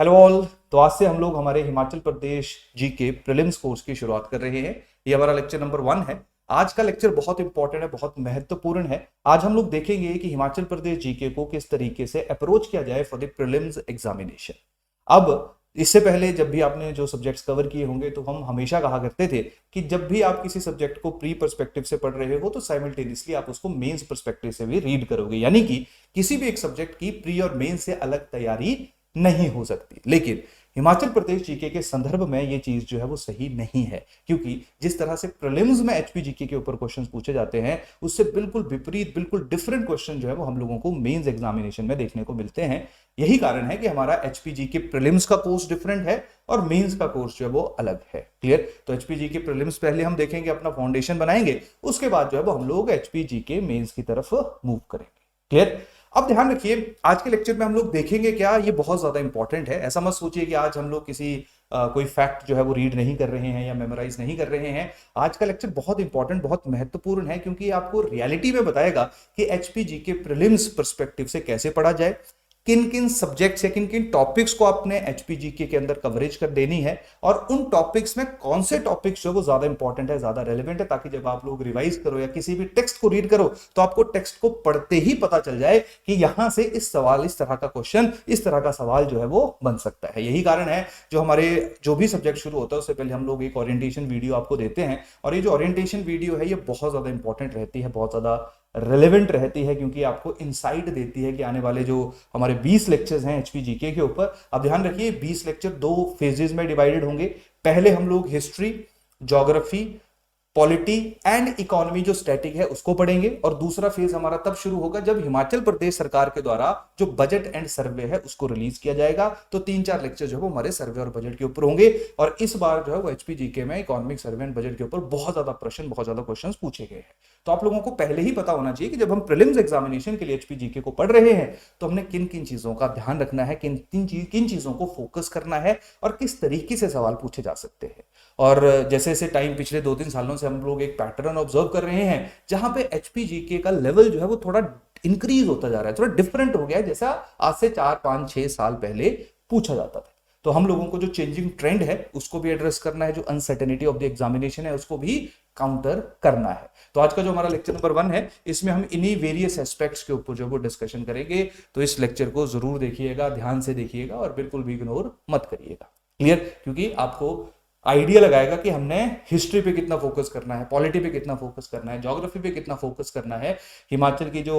Hello all. तो आज से हम लोग हमारे Himachal Pradesh GK prelims course की शुरुआत कर रहे हैं। ये हमारा लेक्चर नंबर 1 है। आज का लेक्चर बहुत इंपॉर्टेंट है, बहुत महत्वपूर्ण है। आज हम लोग देखेंगे कि हिमाचल प्रदेश जीके को किस तरीके से अप्रोच किया जाए फॉर द प्रीलिम्स एग्जामिनेशन। अब इससे पहले जब भी आपने जो सब्जेक्ट्स कवर किए होंगे तो हम हमेशा कहा करते थे कि जब भी आप किसी सब्जेक्ट को प्री पर्सपेक्टिव से पढ़ रहे हो तो साइमल्टेनियसली आप उसको मेंस पर्सपेक्टिव से भी रीड करोगे, यानी कि किसी भी एक सब्जेक्ट की प्री और मेन से अलग तैयारी नहीं हो सकती। लेकिन हिमाचल प्रदेश जीके के संदर्भ में ये चीज जो है वो सही नहीं है, क्योंकि जिस तरह से प्रीलिम्स में एचपी जीके के ऊपर क्वेश्चंस पूछे जाते हैं उससे बिल्कुल विपरीत, बिल्कुल डिफरेंट क्वेश्चन जो है वो हम लोगों को मेंस एग्जामिनेशन में देखने को मिलते हैं। यही कारण है कि हमारा एचपी जीके प्रीलिम्स का कोर्स डिफरेंट है और मेंस का कोर्स जो है वो अलग है। क्लियर? तो एचपी जीके प्रीलिम्स पहले हम देखेंगे, अपना फाउंडेशन बनाएंगे, उसके बाद जो है वो हम लोग एचपी जीके मेंस की तरफ मूव करेंगे। क्लियर? अब ध्यान रखिए, आज के लेक्चर में हम लोग देखेंगे क्या, ये बहुत ज्यादा इंपॉर्टेंट है। ऐसा मत सोचिए कि आज हम लोग किसी कोई फैक्ट जो है वो रीड नहीं कर रहे हैं या मेमोराइज नहीं कर रहे हैं। आज का लेक्चर बहुत इंपॉर्टेंट, बहुत महत्वपूर्ण है, क्योंकि ये आपको रियलिटी में बताएगा कि एचपीजी के प्रीलिम्स पर्सपेक्टिव से कैसे पढ़ा जाए, किन किन सब्जेक्ट्स या किन किन टॉपिक्स को आपने एचपीजीके के अंदर कवरेज कर देनी है और उन टॉपिक्स में कौन से टॉपिक्स जो वो ज्यादा इंपॉर्टेंट है, ज्यादा रेलेवेंट है, ताकि जब आप लोग रिवाइज करो या किसी भी टेक्स्ट को रीड करो तो आपको टेक्स्ट को पढ़ते ही पता चल जाए कि यहां से इस सवाल, इस तरह का क्वेश्चन, इस तरह का सवाल जो है वो बन सकता है। यही कारण है जो हमारे जो भी सब्जेक्ट शुरू होता है उससे पहले हम लोग एक ओरिएंटेशन वीडियो आपको देते हैं, और ये जो ओरिएंटेशन वीडियो है ये बहुत ज्यादा इंपॉर्टेंट रहती है, बहुत ज्यादा रेलेवेंट रहती है, क्योंकि आपको इंसाइट देती है कि आने वाले जो हमारे 20 लेक्चर्स हैं एचपीजीके के ऊपर। अब ध्यान रखिए, 20 लेक्चर 2 फेजेस में डिवाइडेड होंगे। पहले हम लोग history, geography, polity and economy जो स्टैटिक है उसको पढ़ेंगे, और दूसरा फेज हमारा तब शुरू होगा जब हिमाचल प्रदेश सरकार के द्वारा जो बजट एंड सर्वे है उसको रिलीज किया जाएगा। तो 3-4 लेक्चर जो है वो हमारे सर्वे और बजट के ऊपर होंगे, और इस बार जो है वो एचपीजीके में इकोनॉमिक सर्वे एंड बजट के ऊपर बहुत ज्यादा प्रश्न, बहुत ज्यादा क्वेश्चन पूछे गए हैं। तो आप लोगों को पहले ही पता होना चाहिए कि जब हम प्रीलिम्स एग्जामिनेशन के लिए एचपीजीके को पढ़ रहे हैं तो हमने किन किन चीजों का ध्यान रखना है, किन चीजों को फोकस करना है और किस तरीके से सवाल पूछे जा सकते हैं। और जैसे जैसे टाइम पिछले 2-3 सालों से हम लोग एक पैटर्न ऑब्जर्व कर रहे हैं जहां पे एचपीजीके का लेवल जो है वो थोड़ा इंक्रीज होता जा रहा है, थोड़ा डिफरेंट हो गया है, जैसा आज से 4-5-6 साल पहले पूछा जाता था। तो हम लोगों को जो चेंजिंग ट्रेंड है उसको भी एड्रेस करना है, जो अनसर्टेनिटी ऑफ द एग्जामिनेशन है उसको भी काउंटर करना है। तो आज का जो हमारा लेक्चर नंबर 1 है इसमें हम इन्हीं वेरियस एस्पेक्ट्स के ऊपर जो वो डिस्कशन करेंगे। तो इस लेक्चर को जरूर देखिएगा, ध्यान से देखिएगा और बिल्कुल भी इग्नोर मत करिएगा। क्लियर? क्योंकि आपको आइडिया लगाएगा कि हमने हिस्ट्री पे कितना फोकस करना है, पॉलिटी पे कितना फोकस करना है, ज्योग्राफी पे कितना फोकस करना है, हिमाचल की जो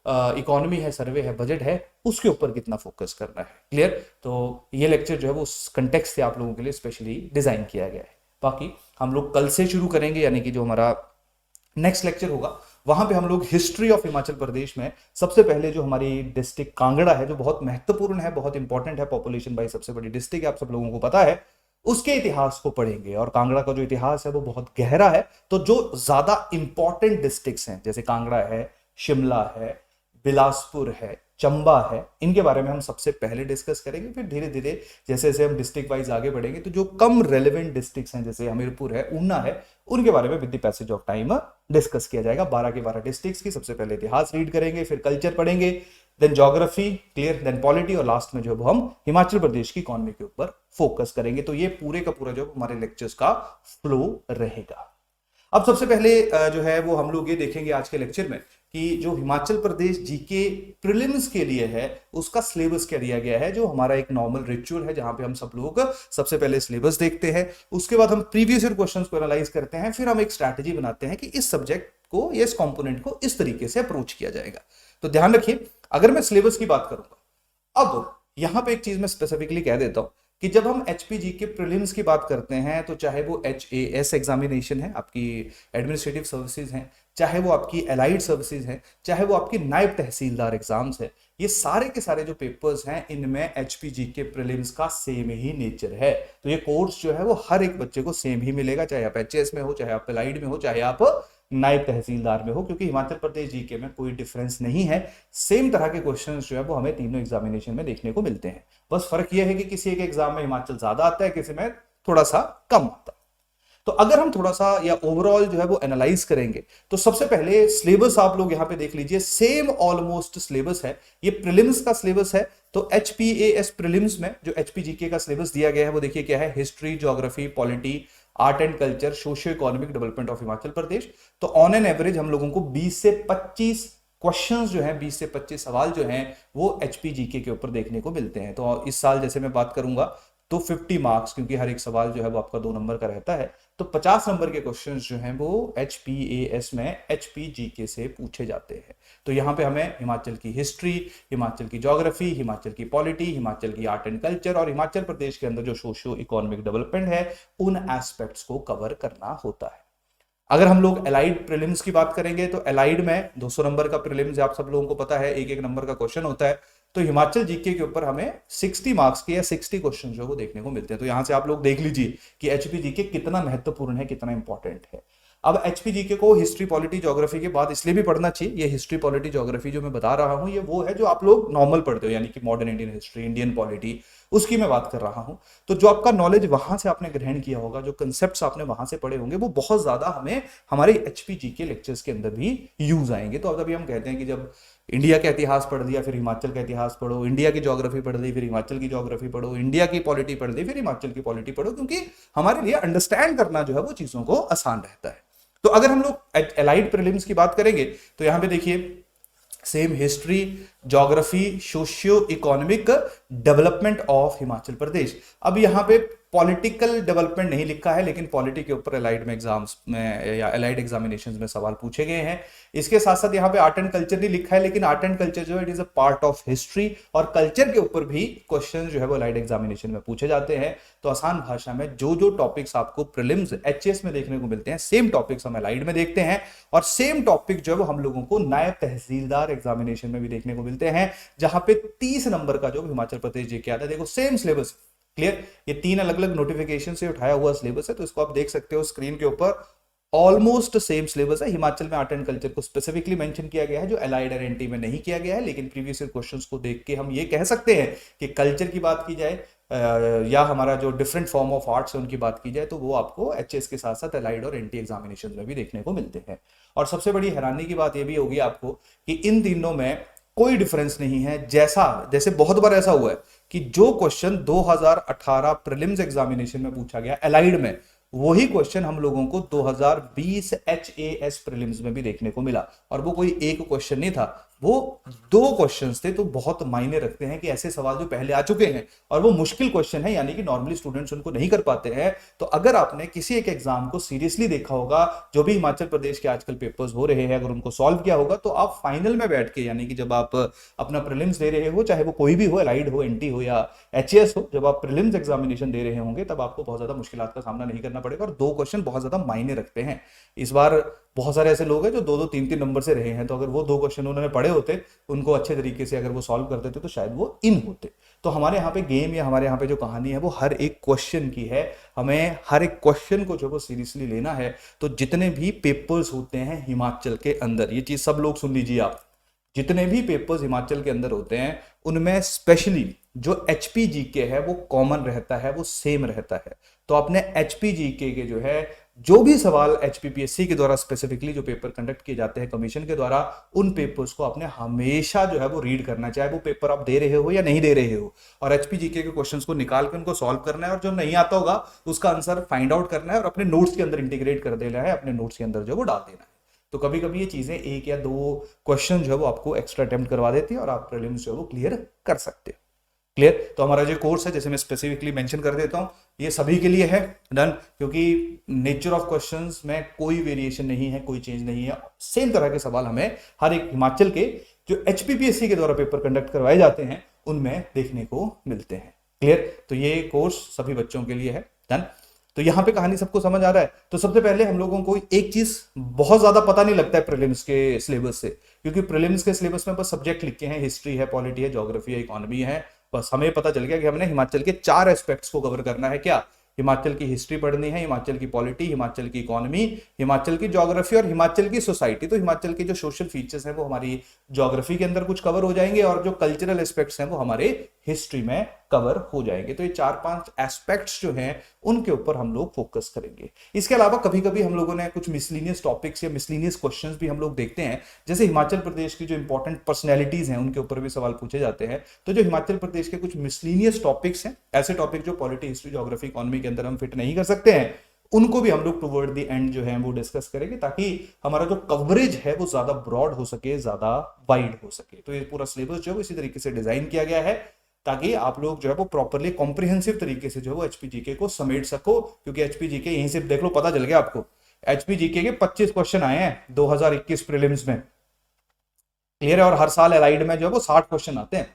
इकोनॉमी है, सर्वे है, बजट है, उसके ऊपर कितना फोकस करना है। क्लियर? तो ये लेक्चर जो है वो उस कंटेक्स्ट से आप लोगों के लिए स्पेशली डिजाइन किया गया है। बाकी हम लोग कल से शुरू करेंगे, यानी कि जो हमारा नेक्स्ट लेक्चर होगा वहां पे हम लोग हिस्ट्री ऑफ हिमाचल प्रदेश में सबसे पहले जो हमारी डिस्ट्रिक्ट कांगड़ा है, जो बहुत महत्वपूर्ण है, बहुत इंपॉर्टेंट है, पॉपुलेशन वाइज सबसे बड़ी डिस्ट्रिक्ट है, आप सब लोगों को पता है, उसके इतिहास को पढ़ेंगे। और कांगड़ा का जो इतिहास है वो बहुत गहरा है। तो जो ज्यादा इंपॉर्टेंट डिस्ट्रिक्ट्स हैं जैसे कांगड़ा है, शिमला है, बिलासपुर है, चंबा है, इनके बारे में हम सबसे पहले डिस्कस करेंगे। फिर धीरे धीरे जैसे जैसे हम डिस्ट्रिक्ट वाइज आगे बढ़ेंगे तो जो कम रेलेवेंट डिस्ट्रिक्ट्स हैं जैसे हमीरपुर है, ऊना है, उनके बारे में with the passage of time discuss किया जाएगा। 12 के 12 डिस्ट्रिक्ट्स की सबसे पहले इतिहास रीड करेंगे, फिर कल्चर पढ़ेंगे, then geography, clear, then polity, और लास्ट में जो हम हिमाचल प्रदेश की इकोनॉमी के ऊपर फोकस करेंगे। तो ये पूरे का पूरा जो हमारे लेक्चर्स का फ्लो रहेगा। अब सबसे पहले जो है वो हम लोग ये देखेंगे आज के लेक्चर में कि जो हिमाचल प्रदेश जीके प्रीलिम्स के लिए है उसका सिलेबस क्या दिया गया है। जो हमारा एक नॉर्मल रिचुअल है जहां पे हम सब लोग सबसे पहले सिलेबस देखते हैं, उसके बाद हम प्रीवियस ईयर क्वेश्चंस को एनालाइज करते हैं, फिर हम एक स्ट्रैटेजी बनाते हैं कि इस सब्जेक्ट को, इस कंपोनेंट को इस तरीके से अप्रोच किया जाएगा। तो ध्यान रखिए, अगर मैं सिलेबस की बात करूंगा, अब यहां पे एक चीज मैं स्पेसिफिकली कह देता हूं कि जब हम एचपीजी के प्रीलिम्स की बात करते हैं तो चाहे वो HAS एग्जामिनेशन है, आपकी एडमिनिस्ट्रेटिव सर्विसेज हैं, चाहे वो आपकी एलाइड सर्विसेज हैं, चाहे वो आपकी नायब तहसीलदार एग्जाम्स है, ये सारे के सारे जो पेपर्स हैं इनमें एचपीजी के प्रीलिम्स का सेम ही नेचर है। तो ये कोर्स जो है वो हर एक बच्चे को सेम ही मिलेगा, चाहे आप HAS में हो, चाहे आप एलाइड में हो, चाहे आप नायब तहसीलदार में हो, क्योंकि हिमाचल प्रदेश जीके में कोई डिफरेंस नहीं है। सेम तरह के क्वेश्चंस जो है वो हमें तीनों एग्जामिनेशन में देखने को मिलते हैं। बस फर्क यह है कि किसी एक एग्जाम में हिमाचल ज्यादा आता है, किसी में थोड़ा सा कम आता है। तो अगर हम थोड़ा सा या ओवरऑल जो है वो एनालाइज करेंगे तो सबसे पहले सिलेबस आप लोग यहां पे देख लीजिए, सेम ऑलमोस्ट सिलेबस है। ये प्रीलिम्स का सिलेबस है। तो एचपीएएस प्रीलिम्स में जो एचपीजीके का सिलेबस दिया गया है वो देखिए क्या है, history, geography, polity, art and culture, socio economic development of Himachal Pradesh. तो ऑन एन एवरेज हम लोगों को 20 से 25 क्वेश्चंस जो हैं, 20 से 25 सवाल जो हैं वो एचपीजीके के ऊपर देखने को मिलते हैं। तो इस साल जैसे मैं बात करूंगा तो 50 मार्क्स, क्योंकि हर एक सवाल जो है वो आपका 2 नंबर का रहता है, तो 50 नंबर के क्वेश्चंस जो हैं वो एचपीएएस में एचपीजीके से पूछे जाते हैं। तो यहाँ पे हमें हिमाचल की हिस्ट्री, हिमाचल की ज्योग्राफी, हिमाचल की पॉलिटी, हिमाचल की आर्ट एंड कल्चर और हिमाचल प्रदेश के अंदर जो सोशियो इकोनॉमिक डेवलपमेंट है उन एस्पेक्ट्स को कवर करना होता है। अगर हम लोग एलाइड प्रीलिम्स की बात करेंगे तो एलाइड में 200 नंबर का प्रीलिम्स आप सब लोगों को पता है, एक एक नंबर का क्वेश्चन होता है। तो हिमाचल जीके के ऊपर हमें 60 मार्क्स के या 60 क्वेश्चन जो है वो देखने को मिलते हैं। तो यहां से आप लोग देख लीजिए कि एचपीजीके कितना महत्वपूर्ण है, कितना इंपॉर्टेंट है। अब एचपीजीके को हिस्ट्री, पॉलिटी, ज्योग्राफी के बाद इसलिए भी पढ़ना चाहिए, ये हिस्ट्री, पॉलिटी, ज्योग्राफी जो मैं बता रहा हूं ये वो है जो आप लोग नॉर्मल पढ़ते हो, यानी कि modern Indian history, Indian polity, उसकी मैं बात कर रहा हूं। तो जो आपका नॉलेज वहां से आपने ग्रहण किया होगा, जो कंसेप्ट्स आपने वहां से पढ़े होंगे, वो बहुत ज्यादा हमें हमारे एचपीजीके लेक्चर्स के अंदर भी यूज आएंगे। तो अभी हम कहते हैं कि जब इंडिया का इतिहास पढ़ लिया फिर हिमाचल का इतिहास पढ़ो, इंडिया की ज्योग्राफी पढ़ ली फिर हिमाचल की ज्योग्राफी पढ़ो, इंडिया की पॉलिटी पढ़ ली फिर हिमाचल की पॉलिटी पढ़ो, क्योंकि हमारे लिए अंडरस्टैंड करना जो है वो चीजों को आसान रहता है। तो अगर हम लोग एलाइड प्रीलिम्स की बात करेंगे तो यहां पे देखिए same history, geography, socio economic development of Himachal Pradesh. अब यहां पे पॉलिटिकल डेवलपमेंट नहीं लिखा है, लेकिन पॉलिटी के ऊपर एलाइड में एग्जाम्स में या एलाइड एग्जामिनेशंस में सवाल पूछे गए हैं। इसके साथ साथ यहाँ पे आर्ट एंड कल्चर नहीं लिखा है, लेकिन आर्ट एंड कल्चर जो है it is a part of history, और कल्चर के ऊपर भी क्वेश्चन जो है वो एलाइड एग्जामिनेशन में पूछे जाते हैं। तो आसान भाषा में जो जो टॉपिक्स आपको प्रीलिम्स एचएस में देखने को मिलते हैं, सेम टॉपिक्स हम एलाइड में देखते हैं, और सेम टॉपिक जो है वो हम लोगों को नायब तहसीलदार एग्जामिनेशन में भी देखने को मिलते हैं, जहां पे 30 नंबर का जो हिमाचल प्रदेश जीके आता है। देखो सेम सिलेबस, क्लियर, ये 3 अलग अलग नोटिफिकेशन से उठाया हुआ सिलेबस है। तो इसको आप देख सकते हो स्क्रीन के ऊपर, ऑलमोस्ट सेम सिलेबस है। हिमाचल में आर्ट एंड कल्चर को स्पेसिफिकली मेंशन किया गया है, जो एलाइड और एनटी में नहीं किया गया है। लेकिन प्रीवियस ईयर क्वेश्चंस को देख के हम ये कह सकते हैं कि कल्चर की बात की जाए या हमारा जो डिफरेंट फॉर्म ऑफ आर्ट्स है उनकी बात की जाए, तो वो आपको एचएस के साथ साथ एलाइड और एनटी एग्जामिनेशन में भी देखने को मिलते हैं। और सबसे बड़ी हैरानी की बात ये भी होगी आपको कि इन तीनों में कोई डिफरेंस नहीं है। जैसे बहुत बार ऐसा हुआ है कि जो क्वेश्चन 2018 प्रीलिम्स एग्जामिनेशन में पूछा गया एलाइड में, वही क्वेश्चन हम लोगों को 2020 एचएएस प्रीलिम्स में भी देखने को मिला। और वो कोई एक क्वेश्चन नहीं था, वो 2 क्वेश्चंस थे। तो बहुत मायने रखते हैं कि ऐसे सवाल जो पहले आ चुके हैं और वो मुश्किल क्वेश्चन है, यानी कि नॉर्मली स्टूडेंट्स उनको नहीं कर पाते हैं। तो अगर आपने किसी एक एग्जाम को सीरियसली देखा होगा, जो भी हिमाचल प्रदेश के आजकल पेपर्स हो रहे हैं, अगर उनको सॉल्व किया होगा, तो आप फाइनल में बैठ के, यानी कि जब आप अपना प्रीलिम्स दे रहे हो, चाहे वो कोई भी हो, एलाइड हो, एनटी हो या एचएएस हो, जब आप प्रीलिम्स एग्जामिनेशन दे रहे होंगे तब आपको बहुत ज्यादा मुश्किलात का सामना नहीं करना पड़ेगा। और 2 क्वेश्चन बहुत ज्यादा मायने रखते हैं। इस बार बहुत सारे ऐसे लोग हैं जो 2-2, 3-3 नंबर से रहे हैं, तो अगर वो 2 क्वेश्चन उन्होंने पढ़े होते, उनको अच्छे तरीके से अगर वो सॉल्व करते थे, तो शायद वो इन होते। तो हमारे यहाँ पे गेम या हमारे यहाँ पे जो कहानी है वो हर एक क्वेश्चन की है। हमें हर एक क्वेश्चन को जो वो सीरियसली लेना है। तो जितने भी पेपर्स होते हैं हिमाचल के अंदर, ये चीज सब लोग सुन लीजिए आप, जितने भी पेपर्स हिमाचल के अंदर होते हैं उनमें स्पेशली जो एचपीजीके है वो कॉमन रहता है, वो सेम रहता है। तो अपने एचपीजीके के जो है जो भी सवाल एचपीपीएससी के द्वारा स्पेसिफिकली जो पेपर कंडक्ट किए जाते हैं कमीशन के द्वारा, उन पेपर्स को आपने हमेशा जो है वो रीड करना, चाहे वो पेपर आप दे रहे हो या नहीं दे रहे हो, और एचपीजीके के क्वेश्चंस को निकाल के उनको सॉल्व करना है, और जो नहीं आता होगा उसका आंसर फाइंड आउट करना है और अपने नोट्स के अंदर इंटीग्रेट कर देना है, अपने नोट्स के अंदर जो वो डाल देना है। तो कभी कभी ये चीजें 1 या 2 क्वेश्चन जो है वो आपको एक्स्ट्रा अटेम्प्ट करवा देती है और आप प्रीलिम्स जो है वो क्लियर कर सकते हो। क्लियर। तो हमारा जो कोर्स है, जैसे मैं स्पेसिफिकली मेंशन कर देता हूं, ये सभी के लिए है, डन, क्योंकि नेचर ऑफ क्वेश्चंस में कोई वेरिएशन नहीं है, कोई चेंज नहीं है। सेम तरह के सवाल हमें हर एक हिमाचल के जो एचपीपीएससी के द्वारा पेपर कंडक्ट करवाए जाते हैं उनमें देखने को मिलते हैं। क्लियर। तो ये कोर्स सभी बच्चों के लिए है, डन। तो यहां पे कहानी सबको समझ आ रहा है। तो सबसे पहले हम लोगों को एक चीज बहुत ज्यादा पता नहीं लगता है प्रीलिम्स के सिलेबस से, क्योंकि प्रीलिम्स के सिलेबस में बस सब्जेक्ट लिखे हैं, हिस्ट्री है, पॉलिटी है, ज्योग्राफी है, इकोनॉमी है। बस हमें पता चल गया कि हमने हिमाचल के 4 एस्पेक्ट्स को कवर करना है। क्या? हिमाचल की हिस्ट्री पढ़नी है, हिमाचल की पॉलिटी, हिमाचल की इकोनॉमी, हिमाचल की ज्योग्राफी और हिमाचल की सोसाइटी। तो हिमाचल के जो सोशल फीचर्स हैं वो हमारी ज्योग्राफी के अंदर कुछ कवर हो जाएंगे, और जो कल्चरल एस्पेक्ट्स हैं वो हमारे हिस्ट्री में कवर हो जाएंगे। तो ये 4-5 एस्पेक्ट्स जो हैं उनके ऊपर हम लोग फोकस करेंगे। इसके अलावा कभी कभी हम लोगों ने कुछ मिसलिनियस टॉपिक्स या मिसलिनियस क्वेश्चंस भी हम लोग देखते हैं, जैसे हिमाचल प्रदेश की जो इंपॉर्टेंट पर्सनैलिटीज हैं उनके ऊपर भी सवाल पूछे जाते हैं। तो जो हिमाचल प्रदेश के कुछ मिसलिनियस टॉपिक्स हैं, ऐसे टॉपिक जो पॉलिटी, हिस्ट्री, ज्योग्राफी, इकोनॉमी के अंदर हम फिट नहीं कर सकते हैं, उनको भी हम लोग टुवर्ड द एंड जो है वो डिस्कस करेंगे, ताकि हमारा जो कवरेज है वो ज्यादा ब्रॉड हो सके, ज्यादा वाइड हो सके। तो ये पूरा सिलेबस जो है इसी तरीके से डिजाइन किया गया है ताकि आप लोग जो है वो प्रॉपरली कॉम्प्रिहेंसिव तरीके से जो है वो एचपीजीके को समेट सको, क्योंकि एचपीजीके यहीं से देख लो पता चल गया आपको। एचपीजीके के 25 क्वेश्चन आए हैं 2021 प्रीलिम्स में, क्लियर है, और हर साल एलाइड में जो है वो 60 क्वेश्चन आते हैं,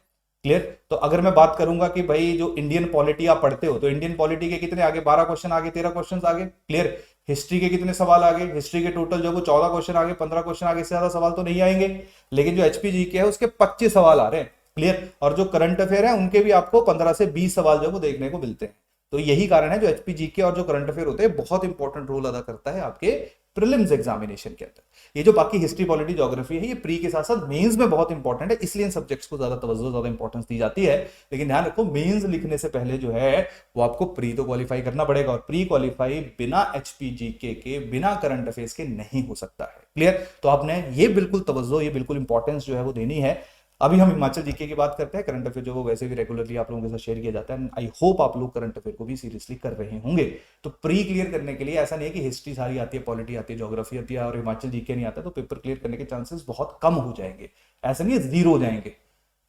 क्लियर। तो अगर मैं बात करूंगा कि भाई जो इंडियन पॉलिटी आप पढ़ते हो, तो इंडियन पॉलिटी के कितने आगे, 12 क्वेश्चन आगे, 13 क्वेश्चन आगे, क्लियर। हिस्ट्री के कितने सवाल आगे, हिस्ट्री के टोटल जो है वो 14 क्वेश्चन आगे, 15 क्वेश्चन आगे, से ज्यादा सवाल तो नहीं आएंगे। लेकिन जो एचपीजीके है उसके 25 सवाल आ रहे हैं, क्लियर। और जो करंट अफेयर है उनके भी आपको 15 से 20 सवाल जो है वो देखने को मिलते हैं। तो यही कारण है जो एचपीजीके और जो करंट अफेयर होते हैं बहुत इंपॉर्टेंट रोल अदा करता है आपके प्रीलिम्स एग्जामिनेशन के अंदर। ये जो बाकी हिस्ट्री, पॉलिटी, ज्योग्राफी है, ये प्री के साथ साथ मेंस में बहुत इंपॉर्टेंट है, इसलिए इन सब्जेक्ट्स को ज्यादा तवज्जो, ज्यादा इंपॉर्टेंस दी जाती है। लेकिन ध्यान रखो, मेंस लिखने से पहले जो है वो आपको प्री तो क्वालिफाई करना पड़ेगा, और प्री क्वालिफाई बिना एचपीजीके के, बिना करंट अफेयर्स के नहीं हो सकता है, क्लियर। तो आपने ये बिल्कुल तवज्जो, ये बिल्कुल इंपॉर्टेंस जो है वो देनी है। अभी हम हिमाचल जीके की बात करते हैं, करंट अफेयर जो वो वैसे भी रेगुलरली आप लोगों के साथ शेयर किया जाता है। आई होप आप लोग करंट अफेयर को भी सीरियसली कर रहे होंगे। तो प्री क्लियर करने के लिए ऐसा नहीं है कि हिस्ट्री सारी आती है, पॉलिटी आती है, ज्योग्राफी आती है और हिमाचल जीके नहीं आता, तो पेपर क्लियर करने के चांसेस बहुत कम हो जाएंगे। ऐसा नहीं है जीरो हो जाएंगे।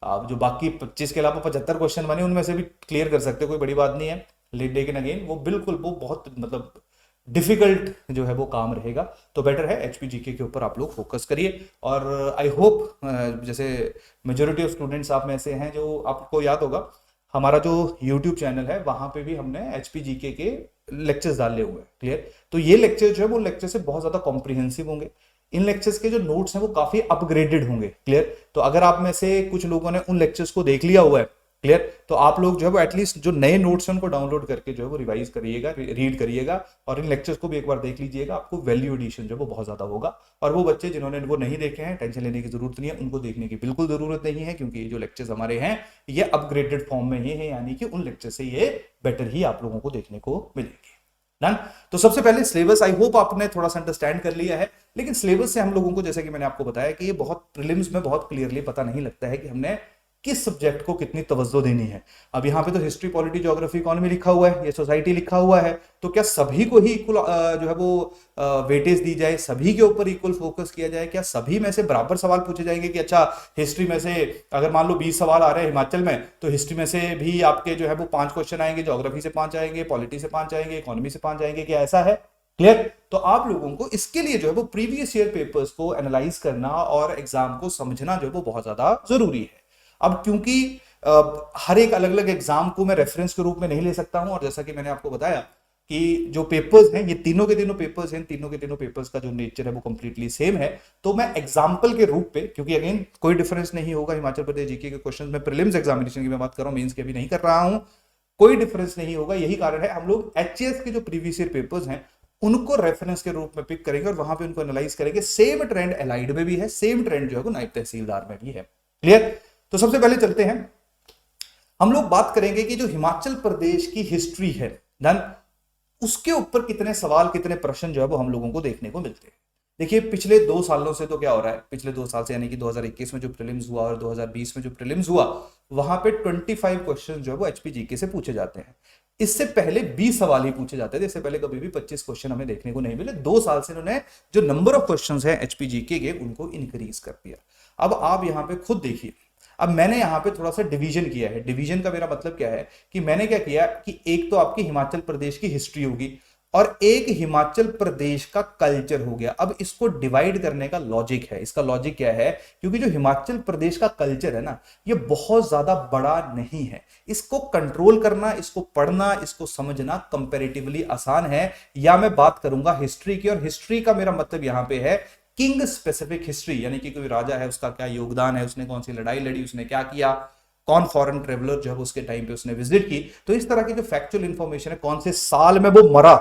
आप जो बाकी 25 के अलावा 75 क्वेश्चन बने उनमें से भी क्लियर कर सकते हो, कोई बड़ी बात नहीं है। लेकिन अगेन वो बिल्कुल वो बहुत मतलब डिफिकल्ट जो है वो काम रहेगा। तो बेटर है एचपीजीके के ऊपर आप लोग फोकस करिए। और आई होप जैसे मेजोरिटी ऑफ स्टूडेंट्स आप में से हैं, जो आपको याद होगा हमारा जो यूट्यूब चैनल है वहां पे भी हमने एचपीजीके के लेक्चर्स डाले हुए हैं, क्लियर। तो ये लेक्चर जो है वो लेक्चर से बहुत ज्यादा कॉम्प्रिहेंसिव होंगे। इन लेक्चर्स के जो नोट्स हैं वो काफी अपग्रेडेड होंगे, क्लियर। तो अगर आप में से कुछ लोगों ने उन लेक्चर्स को देख लिया हुआ है, क्लियर, तो आप लोग जो है वो एटलीस्ट जो नए नोट्स हैं उनको डाउनलोड करके जो है वो रिवाइज करिएगा, रीड करिएगा, और इन लेक्चर्स को भी एक बार देख लीजिएगा। आपको वैल्यू एडिशन जो है वो बहुत ज्यादा होगा। और वो बच्चे जिन्होंने वो नहीं देखे हैं, टेंशन लेने की जरूरत नहीं है, उनको देखने की बिल्कुल जरूरत नहीं है, क्योंकि ये जो लेक्चर्स हमारे हैं ये अपग्रेडेड फॉर्म में ये है, यानी कि उन लेक्चर से ये बेटर ही आप लोगों को देखने को मिलेगी। डन। तो सबसे पहले सिलेबस आई होप आपने थोड़ा सा अंडरस्टैंड कर लिया है। लेकिन सिलेबस से हम लोगों को, जैसे कि मैंने आपको बताया, कि ये बहुत प्रीलिम्स में बहुत क्लियरली पता नहीं लगता है कि हमने किस सब्जेक्ट को कितनी तवज्जो देनी है। अब यहाँ पे तो हिस्ट्री, पॉलिटी, ज्योग्राफी, इकोनॉमी लिखा हुआ है, ये सोसाइटी लिखा हुआ है, तो क्या सभी को ही इक्वल जो है वो वेटेज दी जाए, सभी के ऊपर इक्वल फोकस किया जाए? क्या सभी में से बराबर सवाल पूछे जाएंगे कि अच्छा हिस्ट्री में से अगर मान लो 20 सवाल आ रहे हैं हिमाचल में, तो हिस्ट्री में से भी आपके जो है वो 5 क्वेश्चन आएंगे, ज्योग्राफी से 5 आएंगे, पॉलिटी से 5 आएंगे, इकोनॉमी से 5 आएंगे? क्या ऐसा है? क्लियर। तो आप लोगों को इसके लिए जो है वो प्रीवियस ईयर पेपर्स को एनालाइज करना और एग्जाम को समझना जो है वो बहुत ज्यादा जरूरी है। अब क्योंकि हर एक अलग अलग एग्जाम को मैं रेफरेंस के रूप में नहीं ले सकता हूं, और जैसा कि मैंने आपको बताया कि जो पेपर्स हैं ये तीनों के तीनों पेपर्स हैं, तीनों के तीनों पेपर्स का जो नेचर है वो कंप्लीटली सेम है। तो मैं एग्जाम्पल के रूप पे, क्योंकि अगेन कोई डिफरेंस नहीं होगा हिमाचल प्रदेश जीके के क्वेश्चन में, प्रीलिम्स एग्जामिनेशन की मैं बात कर रहा हूं, मेंस की अभी नहीं कर रहा हूं, कोई डिफरेंस नहीं होगा। यही कारण है हम लोग एचएएस के जो प्रीवियस ईयर पेपर्स हैं उनको रेफरेंस के रूप में पिक करेंगे और वहां पे उनको एनालाइज करेंगे। सेम ट्रेंड एलाइड में भी है, सेम ट्रेंड जो है वो नायब तहसीलदार में भी है, क्लियर। तो सबसे पहले चलते हैं, हम लोग बात करेंगे कि जो हिमाचल प्रदेश की हिस्ट्री है डन, उसके ऊपर कितने सवाल, कितने प्रश्न जो है वो हम लोगों को देखने को मिलते हैं। देखिए पिछले 2 सालों से तो क्या हो रहा है, पिछले 2 साल से यानी कि 2021 में जो प्रीलिम्स हुआ और 2020 में जो प्रीलिम्स हुआ, वहां पे 25 क्वेश्चन जो है वो एचपीजीके से पूछे जाते हैं। इससे पहले 20 सवाल ही पूछे जाते थे, इससे पहले कभी भी 25 क्वेश्चन हमें देखने को नहीं मिले। 2 साल से इन्होंने जो नंबर ऑफ क्वेश्चंस है एचपीजीके के उनको इंक्रीज कर दिया। अब आप यहां पे खुद देखिए, अब मैंने यहां पे थोड़ा सा डिवीजन किया है। डिवीजन का मेरा मतलब क्या है कि मैंने क्या किया कि एक तो आपकी हिमाचल प्रदेश की हिस्ट्री होगी और एक हिमाचल प्रदेश का कल्चर हो गया। अब इसको डिवाइड करने का लॉजिक है, इसका लॉजिक क्या है, क्योंकि जो हिमाचल प्रदेश का कल्चर है ना, ये बहुत ज्यादा बड़ा नहीं है। इसको कंट्रोल करना, इसको पढ़ना, इसको समझना कंपैरेटिवली आसान है। या मैं बात करूंगा हिस्ट्री की, और हिस्ट्री का मेरा मतलब यहां पे है किंग स्पेसिफिक हिस्ट्री, यानी कि कोई राजा है उसका क्या योगदान है, उसने कौन सी लड़ाई लड़ी, उसने क्या किया, कौन फॉरेन ट्रेवलर जो है उसके टाइम पे उसने विजिट की। तो इस तरह की जो फैक्चुअल इंफॉर्मेशन है, कौन से साल में वो मरा,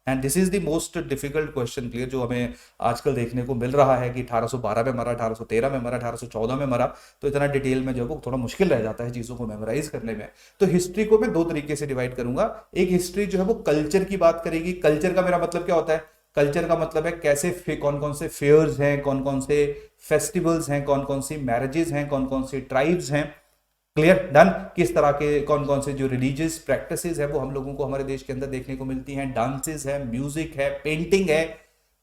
and this is the most difficult question clear, जो हमें आजकल देखने को मिल रहा है कि 1812 में मरा, 1813 में मरा, 1814 में मरा, तो इतना डिटेल में जो है वो थोड़ा मुश्किल रह जाता है चीजों को मेमोराइज करने में। तो हिस्ट्री को मैं दो तरीके से डिवाइड करूंगा। एक हिस्ट्री जो है वो कल्चर की बात करेगी। कल्चर का मेरा मतलब क्या होता है? कल्चर का मतलब है कैसे कौन कौन से फेयर्स हैं, कौन कौन से फेस्टिवल्स हैं, कौन कौन सी मैरिजेस हैं, कौन कौन सी ट्राइब्स हैं, क्लियर डन, किस तरह के कौन कौन से जो रिलीजियस प्रैक्टिसेस है वो हम लोगों को हमारे देश के अंदर देखने को मिलती हैं, डांसेस है, म्यूजिक है, पेंटिंग है,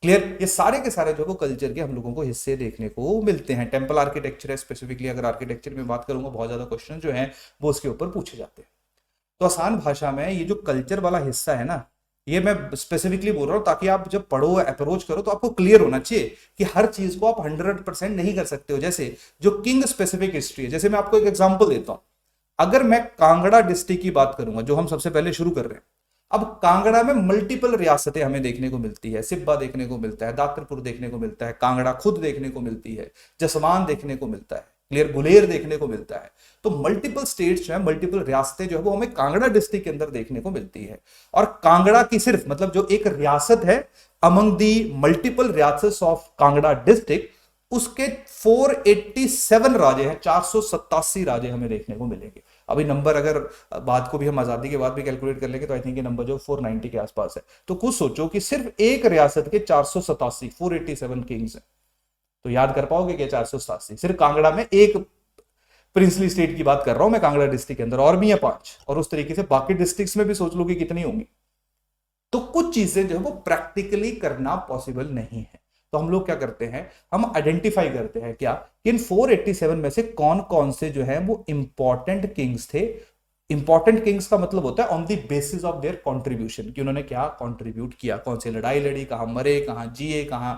क्लियर, ये सारे के सारे जो वो कल्चर के हम लोगों को हिस्से देखने को मिलते हैं। टेंपल आर्किटेक्चर है, स्पेसिफिकली अगर आर्किटेक्चर में बात करूंगा बहुत ज्यादा क्वेश्चन जो है वो उसके ऊपर पूछे जाते हैं। तो आसान भाषा में ये जो कल्चर वाला हिस्सा है ना, ये मैं स्पेसिफिकली बोल रहा हूं ताकि आप जब पढ़ो अप्रोच करो तो आपको क्लियर होना चाहिए कि हर चीज को आप 100% नहीं कर सकते हो। जैसे जो किंग स्पेसिफिक हिस्ट्री है, जैसे मैं आपको एक एग्जांपल देता हूं, अगर मैं कांगड़ा डिस्ट्रिक्ट की बात करूंगा जो हम सबसे पहले शुरू कर रहे हैं, अब कांगड़ा में मल्टीपल रियासतें हमें देखने को मिलती है, सिब्बा देखने को मिलता है, दातरपुर देखने को मिलता है, कांगड़ा खुद देखने को मिलती है, जसमान देखने को मिलता है, क्लियर, गुलेर देखने को मिलता है। तो मल्टीपल स्टेट्स जो है, मल्टीपल रियासतें जो है वो हमें कांगड़ा डिस्ट्रिक्ट के अंदर देखने को मिलती है। और कांगड़ा की सिर्फ मतलब जो एक रियासत है अमंग दी मल्टीपल रियासत ऑफ कांगड़ा डिस्ट्रिक्ट, उसके 487 राजे हैं, 487 राजे हमें देखने को मिलेंगे। अभी नंबर अगर बाद को भी हम आजादी के बाद भी कैलकुलेट कर लेंगे तो आई थिंक ये नंबर जो 490 के आसपास है। तो कुछ सोचो कि सिर्फ एक रियासत के 487 किंग्स हैं, तो याद कर पाओगे कि 487 सिर्फ कांगड़ा में, एक प्रिंसली स्टेट की बात कर रहा हूं मैं, कांगड़ा डिस्ट्रिक्ट के अंदर और भी है 5, और उस तरीके से बाकी डिस्ट्रिक्ट्स में भी सोच लो कि कितनी होंगी। तो कुछ चीजें जो है वो प्रैक्टिकली करना पॉसिबल नहीं है। तो हम लोग क्या करते हैं, हम आइडेंटिफाई करते हैं क्या कि इन 487 में से कौन कौन से जो है वो इंपॉर्टेंट किंग्स थे। इंपॉर्टेंट किंग्स का मतलब होता है on the basis of their contribution, कि उन्होंने क्या कंट्रीब्यूट किया, कौन सी लड़ाई लड़ी, कहां मरे, कहां जिए, कहां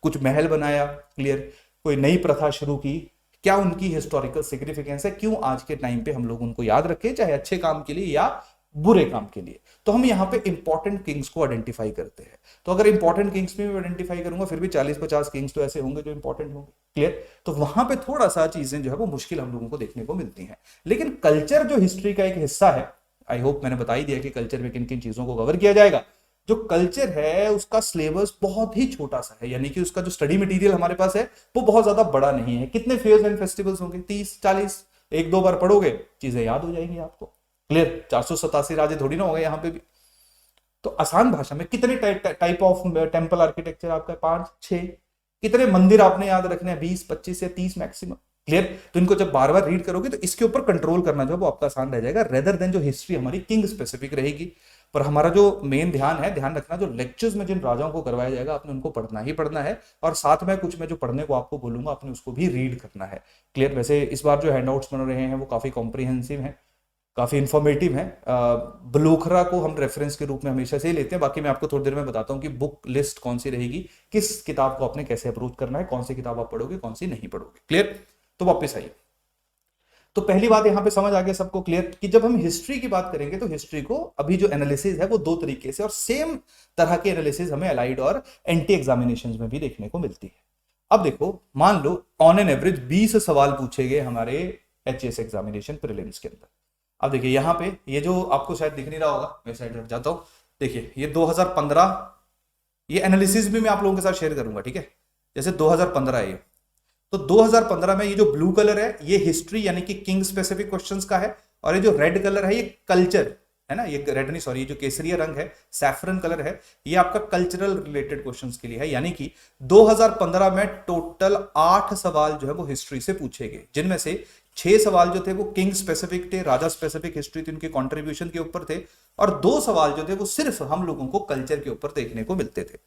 कुछ महल बनाया, क्लियर, कोई नई प्रथा शुरू की, क्या उनकी हिस्टोरिकल सिग्निफिकेंस है, क्यों आज के टाइम पे हम लोग उनको याद रखें, चाहे अच्छे काम के लिए या बुरे काम के लिए। तो हम यहां पे इंपॉर्टेंट किंग्स को आइडेंटिफाई करते हैं। तो अगर इंपॉर्टेंट किंग्स में भी आइडेंटिफाई करूंगा फिर भी 40-50 किंग्स तो ऐसे होंगे जो इंपॉर्टेंट होंगे, क्लियर। तो वहां पे थोड़ा सा चीजें जो है वो मुश्किल हम लोगों को देखने को मिलती हैं। लेकिन कल्चर जो हिस्ट्री का एक हिस्सा है, आई होप मैंने बता ही दिया कि कल्चर में किन किन चीजों को कवर किया जाएगा। जो कल्चर है उसका सिलेबस बहुत ही छोटा सा है, यानी कि उसका जो स्टडी मटेरियल हमारे पास है वो बहुत ज्यादा बड़ा नहीं है। कितने फेयर्स एंड फेस्टिवल्स होंगे? 30-40, एक दो बार पढ़ोगे चीजें याद हो जाएंगी आपको, क्लियर। 487 राजे थोड़ी ना हो गए यहाँ पे भी। तो आसान भाषा में कितने टाइप ऑफ टेंपल आर्किटेक्चर आपका? 5-6। कितने मंदिर आपने याद रखने हैं? 20-25 या 30 मैक्सिमम, क्लियर। तो इनको जब बार बार रीड करोगे तो इसके ऊपर कंट्रोल करना जो है वो आपका आसान रह जाएगा, रेदर देन जो हिस्ट्री हमारी किंग स्पेसिफिक रहेगी। पर हमारा जो मेन ध्यान है, ध्यान रखना, जो लेक्चर्स में जिन राजाओं को करवाया जाएगा आपने उनको पढ़ना ही पढ़ना है, और साथ में कुछ मैं जो पढ़ने को आपको बोलूंगा आपने उसको भी रीड करना है, क्लियर। वैसे इस बार जो हैंडआउट्स बन रहे हैं वो काफी कॉम्प्रिहेंसिव हैं, काफी इंफॉर्मेटिव है। बलूखरा को हम रेफरेंस के रूप में हमेशा से ही लेते हैं। बाकी मैं आपको थोड़ी देर में बताता हूँ कि बुक लिस्ट कौन सी रहेगी, किस किताब को आपने कैसे अप्रोच करना है, कौन सी किताब आप पढ़ोगे, कौन सी नहीं पढ़ोगे, क्लियर। तो वापस आइए, तो पहली बात यहां पे समझ आ गया सबको, क्लियर, कि जब हम हिस्ट्री की बात करेंगे तो हिस्ट्री को अभी जो एनालिसिस है वो दो तरीके से, और सेम तरह की एनालिसिस हमें अलाइड और एंटी एग्जामिनेशन में भी देखने को मिलती है। अब देखो, मान लो ऑन एन एवरेज 20 सवाल पूछे गए हमारे एचएएस एग्जामिनेशन प्रीलिम्स के अंदर। अब देखिए यहाँ पे ये जो आपको शायद दिख नहीं रहा होगा, मैं साइड हट जाता हूं, देखिए ये 2015, ये एनालिसिस भी मैं आप लोगों के साथ शेयर करूंगा, ठीक है। जैसे 2015 है ये, तो 2015 में ये जो ब्लू कलर है ये हिस्ट्री यानी कि किंग स्पेसिफिक क्वेश्चंस का है, और ये जो रेड कलर है ये कल्चर है ना, ये रेड नहीं सॉरी, ये जो केसरिया रंग है, सैफरन कलर है, ये आपका कल्चरल रिलेटेड क्वेश्चंस के लिए है। यानी कि 2015 में टोटल 8 सवाल जो है वो हिस्ट्री से पूछे गए, जिनमें से 6 सवाल जो थे वो किंग स्पेसिफिक थे, राजा स्पेसिफिक हिस्ट्री थी, उनके कॉन्ट्रीब्यूशन के ऊपर थे, और 2 सवाल जो थे वो सिर्फ हम लोगों को कल्चर के ऊपर देखने को मिलते थे।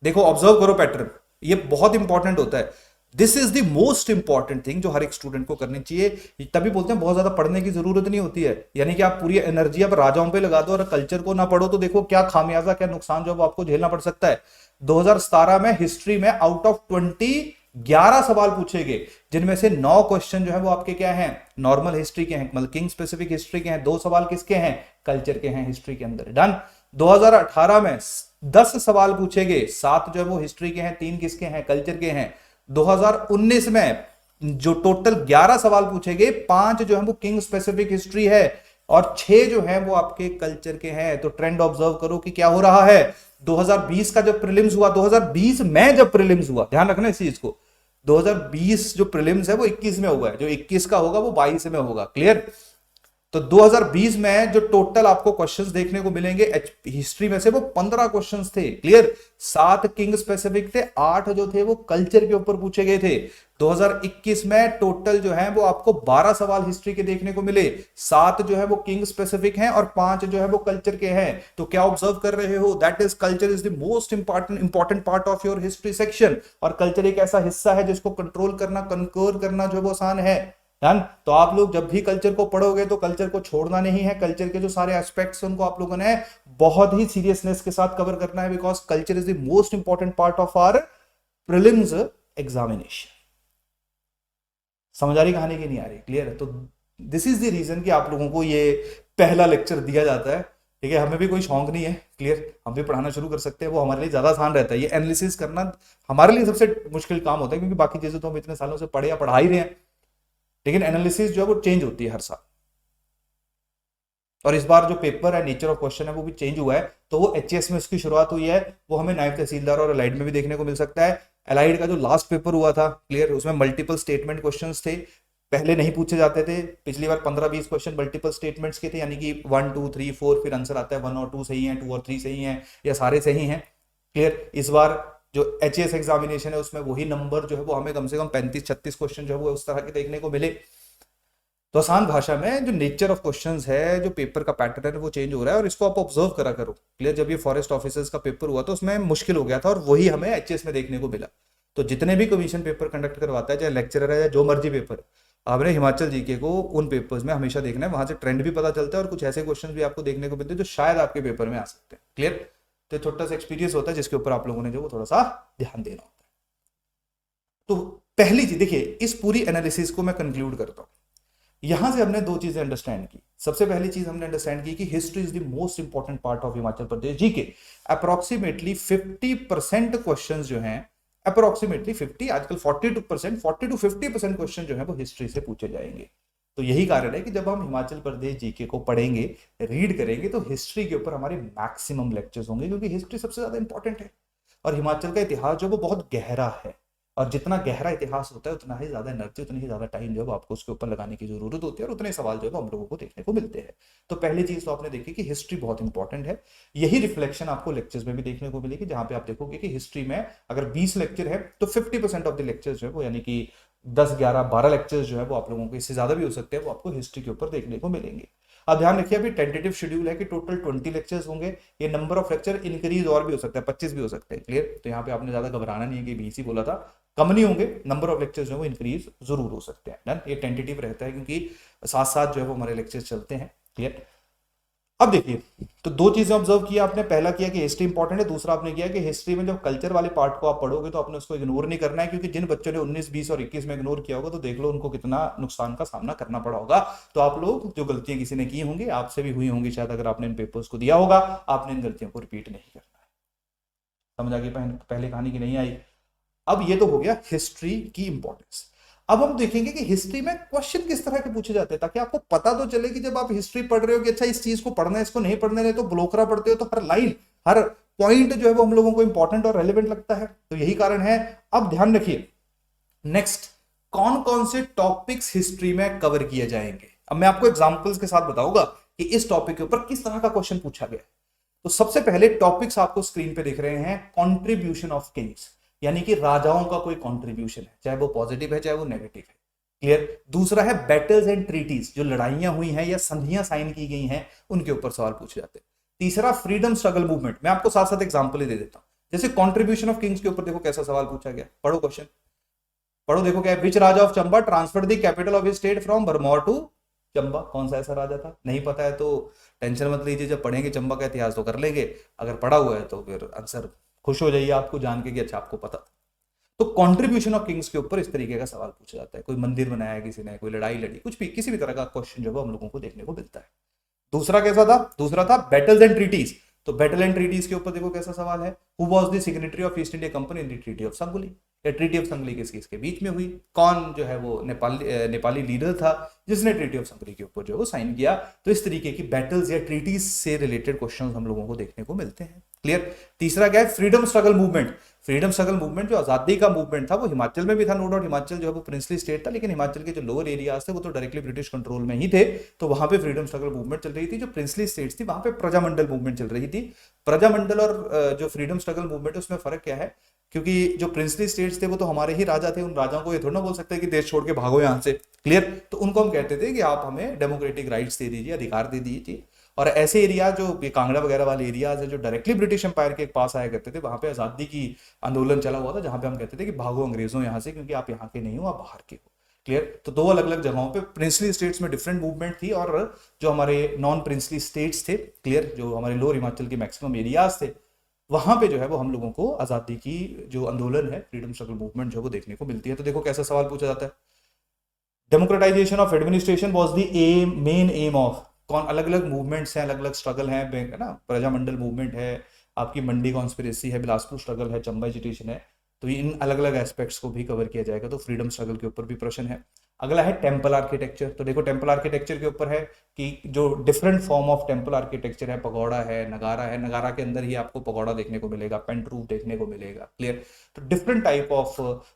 देखो ऑब्जर्व करो पैटर्न, ये बहुत इंपॉर्टेंट होता है। This is the most important thing जो हर एक स्टूडेंट को करनी चाहिए। तभी बोलते हैं बहुत ज्यादा पढ़ने की जरूरत नहीं होती है, यानी कि आप पूरी एनर्जी अब राजाओं पे लगा दो और कल्चर को ना पढ़ो तो देखो क्या खामियाजा, क्या नुकसान जो आपको झेलना पड़ सकता है। 2017 में हिस्ट्री में आउट ऑफ 20 11 सवाल पूछे गए, जिनमें से 9 क्वेश्चन जो है वो आपके क्या हैं, नॉर्मल हिस्ट्री के हैं, मतलब किंग स्पेसिफिक हिस्ट्री के हैं। 2 सवाल किसके हैं, कल्चर के हैं हिस्ट्री के अंदर, डन। 2018 में 10 सवाल पूछे गए, 7 जो है वो हिस्ट्री के हैं, 3 किसके हैं, कल्चर के हैं। 2019 में जो टोटल 11 सवाल पूछे गए, 5 जो है वो किंग स्पेसिफिक हिस्ट्री है, और 6 जो है वो आपके कल्चर के हैं। तो ट्रेंड ऑब्जर्व करो कि क्या हो रहा है। 2020 का जब प्रीलिम्स हुआ, 2020 में जब प्रीलिम्स हुआ, ध्यान रखना इस चीज को, 2020 जो प्रीलिम्स है वो 21 में हुआ है, जो 21 का होगा वो 22 में होगा। क्लियर। तो 2020 में जो टोटल आपको क्वेश्चंस देखने को मिलेंगे हिस्ट्री में से, वो 15 क्वेश्चंस थे। क्लियर। 7 किंग स्पेसिफिक थे, 8 जो थे वो कल्चर के ऊपर पूछे गए थे। 2021 में टोटल जो है वो आपको 12 सवाल हिस्ट्री के देखने को मिले, 7 जो है वो किंग स्पेसिफिक हैं और 5 जो है वो कल्चर के हैं। तो क्या ऑब्जर्व कर रहे हो, that is culture is the most important part of your history section. और कल्चर एक ऐसा हिस्सा है जिसको कंट्रोल करना, कंकोर करना जो है वो आसान है। तो आप लोग जब भी कल्चर को पढ़ोगे तो कल्चर को छोड़ना नहीं है, कल्चर के जो सारे एस्पेक्ट्स उनको आप लोगों ने बहुत ही सीरियसनेस के साथ कवर करना है, because culture is the most important part of our prelims examination. समझ आ रही कहानी की नहीं आ रही? क्लियर है। तो दिस इज द रीजन कि आप लोगों को ये पहला लेक्चर दिया जाता है। ठीक है, हमें भी कोई शौक नहीं है। क्लियर। हम भी पढ़ाना शुरू कर सकते हैं, वो हमारे लिए ज्यादा आसान रहता है। ये एनालिसिस करना हमारे लिए सबसे मुश्किल काम होता है, क्योंकि बाकी चीजें तो हम इतने सालों से पढ़े या पढ़ा ही रहे हैं, लेकिन एनालिसिस जो है वो चेंज होती है हर साल। और इस बार जो पेपर है, नेचर ऑफ क्वेश्चन है, वो भी चेंज हुआ है। तो वो एचएस में उसकी शुरुआत हुई है, वो हमें नायब तहसीलदार और अलाइड में भी देखने को मिल सकता है। अलाइड का जो लास्ट पेपर हुआ था, क्लियर, उसमें मल्टीपल स्टेटमेंट क्वेश्चंस थे, पहले नहीं पूछे जाते थे। पिछली बार 15-20 क्वेश्चन मल्टीपल स्टेटमेंट्स के थे, यानी कि 1 2 3 4, फिर आंसर आता है 1 और 2 सही है, 2 और 3 सही है, या सारे सही हैं। क्लियर। इस बार जो एचएस एग्जामिनेशन है उसमें वही नंबर जो है वो हमें कम से कम 35-36 क्वेश्चन जो है वो उस तरह के देखने को मिले। तो आसान भाषा में जो नेचर ऑफ क्वेश्चंस है, जो पेपर का पैटर्न है, वो चेंज हो रहा है, और इसको आप ऑब्जर्व करा करो। क्लियर। जब ये फॉरेस्ट ऑफिसर्स का पेपर हुआ तो उसमें मुश्किल हो गया था, और वही हमें एचएस में देखने को मिला। तो जितने भी कमीशन पेपर कंडक्ट करवाता है, चाहे लेक्चरर है या जो मर्जी पेपर, आपने हिमाचल जीके को उन पेपर्स में हमेशा देखना है। वहां से ट्रेंड भी पता चलता है, और कुछ ऐसे क्वेश्चन भी आपको देखने को मिलते हैं जो शायद आपके पेपर में आ सकते हैं। क्लियर। तो छोटा सा एक्सपीरियंस होता है जिसके ऊपर आप लोगों ने जो वो थोड़ा सा ध्यान देना होता है। तो पहली चीज देखिए, इस पूरी एनालिसिस को मैं कंक्लूड करता हूं। यहां से हमने 2 चीजें अंडरस्टैंड की। सबसे पहली चीज हमने अंडरस्टैंड की कि history is the most important part of Himachal Pradesh GK. Approximately 50% questions जो हैं, अप्रोक्सीमेटली 50, आजकल 42%, 40 to 50% क्वेश्चन जो है वो हिस्ट्री से पूछे जाएंगे। तो यही कारण है कि जब हम हिमाचल प्रदेश जीके को पढ़ेंगे, रीड करेंगे, तो हिस्ट्री के ऊपर हमारे मैक्सिमम लेक्चर्स होंगे, क्योंकि हिस्ट्री सबसे ज्यादा इंपॉर्टेंट है। और हिमाचल का इतिहास जो वो बहुत गहरा है, और जितना गहरा इतिहास होता है उतना ही ज्यादा एनर्जी, उतनी ही ज्यादा टाइम जो है आपको उसके ऊपर लगाने की जरूरत होती है, और उतने सवाल जो है हम लोगों को देखने को मिलते हैं। तो पहली चीज तो आपने देखी कि हिस्ट्री बहुत इंपॉर्टेंट है। यही रिफ्लेक्शन आपको लेक्चर्स में भी देखने को मिलेगी, जहां पे आप देखोगे कि हिस्ट्री में अगर 20 लेक्चर है तो 50% ऑफ द लेक्चर्स जो है वो, यानी कि 10 11 12 लेक्चर्स जो है वो आप लोगों को, इससे ज्यादा भी हो सकते हैं, वो आपको हिस्ट्री के ऊपर देखने को मिलेंगे। अब ध्यान रखिए, अभी टेंटेटिव शेड्यूल है कि टोटल 20 लेक्चर्स होंगे। ये नंबर ऑफ लेक्चर इंक्रीज और भी हो सकता है, 25 भी हो सकते हैं। क्लियर। तो यहाँ पे आपने ज्यादा घबराना नहीं है कि 20 ही बोला था, कम नहीं होंगे, नंबर ऑफ लेक्चर्स जो है वो इंक्रीज जरूर हो सकते हैं। डन। ये टेंटेटिव रहता है, क्योंकि साथ साथ जो है वो हमारे लेक्चर्स चलते हैं। क्लियर। अब देखिए, तो 2 चीजें ऑब्जर्व किया आपने। पहला किया कि हिस्ट्री इंपॉर्टेंट है, दूसरा आपने किया कि हिस्ट्री में जब कल्चर वाले पार्ट को आप पढ़ोगे तो आपने उसको इग्नोर नहीं करना है, क्योंकि जिन बच्चों ने 19 20 और 21 में इग्नोर किया होगा तो देख लो उनको कितना नुकसान का सामना करना पड़ा होगा। तो आप लोग जो गलतियां किसी ने की होंगी, आपसे भी हुई होंगी शायद, अगर आपने इन पेपर्स को दिया होगा, आपने इन गलतियों को रिपीट नहीं करना है। समझ आ गई पहले कहानी की नहीं आई? अब ये तो हो गया हिस्ट्री की इंपॉर्टेंस। अब हम देखेंगे कि हिस्ट्री में क्वेश्चन किस तरह के पूछे जाते हैं, ताकि आपको पता तो चले कि जब आप हिस्ट्री पढ़ रहे हो कि अच्छा इस चीज को पढ़ना है, इसको नहीं पढ़ने रहे तो ब्लोकरा पढ़ते हो, तो हर लाइन, हर पॉइंट जो है वो हम लोगों को इंपॉर्टेंट और रेलिवेंट लगता है। तो यही कारण है। अब ध्यान रखिए, नेक्स्ट कौन कौन से टॉपिक्स हिस्ट्री में कवर किए जाएंगे। अब मैं आपको एग्जांपल्स के साथ बताऊंगा कि इस टॉपिक के ऊपर किस तरह का क्वेश्चन पूछा गया। तो सबसे पहले टॉपिक्स आपको स्क्रीन पे दिख रहे हैं, कॉन्ट्रीब्यूशन ऑफ किंग्स, यानी कि राजाओं का कोई कॉन्ट्रीब्यूशन है, चाहे वो पॉजिटिव है चाहे वो नेगेटिव है। क्लियर। दूसरा है बैटल्स एंड ट्रीटीज, जो लड़ाइयां हुई हैं या संधियां साइन की गई हैं, उनके ऊपर सवाल पूछे जाते हैं। तीसरा फ्रीडम स्ट्रगल मूवमेंट। मैं आपको साथ साथ एग्जांपल ही दे देता हूं। जैसे कॉन्ट्रीब्यूशन ऑफ किंग्स के ऊपर देखो कैसा सवाल पूछा गया, पढ़ो क्वेश्चन, पढ़ो, देखो क्या है। Which raja of Chamba transferred the capital of his state from Bharmour to Chamba. कौन सा ऐसा राजा था? नहीं पता है तो टेंशन मत लीजिए, जब पढ़ेंगे चंबा का इतिहास तो कर लेंगे। अगर पढ़ा हुआ है तो फिर आंसर खुश हो जाइए आपको जान के कि अच्छा आपको पता। तो कंट्रीब्यूशन ऑफ किंग्स के ऊपर इस तरीके का सवाल पूछा जाता है। कोई मंदिर बनाया किसी ने, कोई लड़ाई लड़ी, कुछ भी, किसी भी तरह का क्वेश्चन जो है हम लोगों को देखने को मिलता है। दूसरा कैसा था? दूसरा था बैटल्स एंड ट्रीटीज। तो बैटल एंड ट्रीटीज के ऊपर देखो कैसा सवाल है। Who was the signatory of east India company in the treaty of Sangolli. या ट्रीटी ऑफ संगली किस किसके बीच में हुई, कौन जो है वो नेपाली लीडर था जिसने ट्रीटी ऑफ संगली के ऊपर जो है वो साइन किया। तो इस तरीके की बैटल्स या ट्रीटीज से रिलेटेड क्वेश्चंस हम लोगों को देखने को मिलते हैं। क्लियर। तीसरा क्या है, freedom struggle movement. Freedom struggle movement जो आजादी का मूवमेंट था वो हिमाचल में भी था, नो डाउट। हिमाचल जो है वो प्रिंसली स्टेट था, लेकिन हिमाचल के जो लोअर एरियाज थे वो तो डायरेक्टली ब्रिटिश कंट्रोल में ही थे, तो वहां पे फ्रीडम स्ट्रगल मूवमेंट चल रही थी। जो प्रिंसली स्टेट्स थी वहां पे प्रजामंडल मूवमेंट चल रही थी। प्रजामंडल और जो फ्रीडम स्ट्रगल मूवमेंट है उसमें फर्क क्या है, क्योंकि जो प्रिंसली स्टेट्स थे वो तो हमारे ही राजा थे, उन राजाओं को ये थोड़ा ना बोल सकते कि देश छोड़ के भागो यहाँ से। क्लियर। तो उनको हम कहते थे कि आप हमें डेमोक्रेटिक राइट्स दे दीजिए, अधिकार दे दीजिए। और ऐसे एरिया जो कांगड़ा वगैरह वाले एरियाज है जो डायरेक्टली ब्रिटिश एम्पायर के पास आया करते थे, वहां पे आजादी की आंदोलन चला हुआ था, जहां पे हम कहते थे कि भागो अंग्रेजों यहाँ से, क्योंकि आप यहाँ के नहीं हो, आप बाहर के हो। क्लियर। तो दो अलग अलग जगहों पे प्रिंसली स्टेट्स में डिफरेंट मूवमेंट थी, और जो हमारे नॉन प्रिंसली स्टेट्स थे, क्लियर, जो हमारे लोअर हिमाचल के मैक्सिमम एरियाज थे, वहां पे जो है वो हम लोगों को आजादी की जो आंदोलन है, फ्रीडम स्ट्रगल मूवमेंट जो है वो देखने को मिलती है। तो देखो कैसा सवाल पूछा जाता है, democratisation of administration was the aim, main aim of, कौन, अलग अलग मूवमेंट्स हैं, अलग अलग स्ट्रगल हैं, है ना, प्रजामंडल मूवमेंट है, आपकी मंडी कॉन्स्पिरेसी है, बिलासपुर स्ट्रगल है, चंबा एजिटेशन है, तो इन अलग अलग एस्पेक्ट्स को भी कवर किया जाएगा। तो फ्रीडम स्ट्रगल के ऊपर भी प्रश्न है। अगला है टेम्पल आर्किटेक्चर। तो देखो टेम्पल आर्किटेक्चर के ऊपर है कि जो different form of temple architecture है, पगोड़ा है, नगारा है, नगारा के अंदर ही आपको पगोड़ा देखने को मिलेगा, पेंट रूफ देखने को मिलेगा। क्लियर। तो डिफरेंट टाइप ऑफ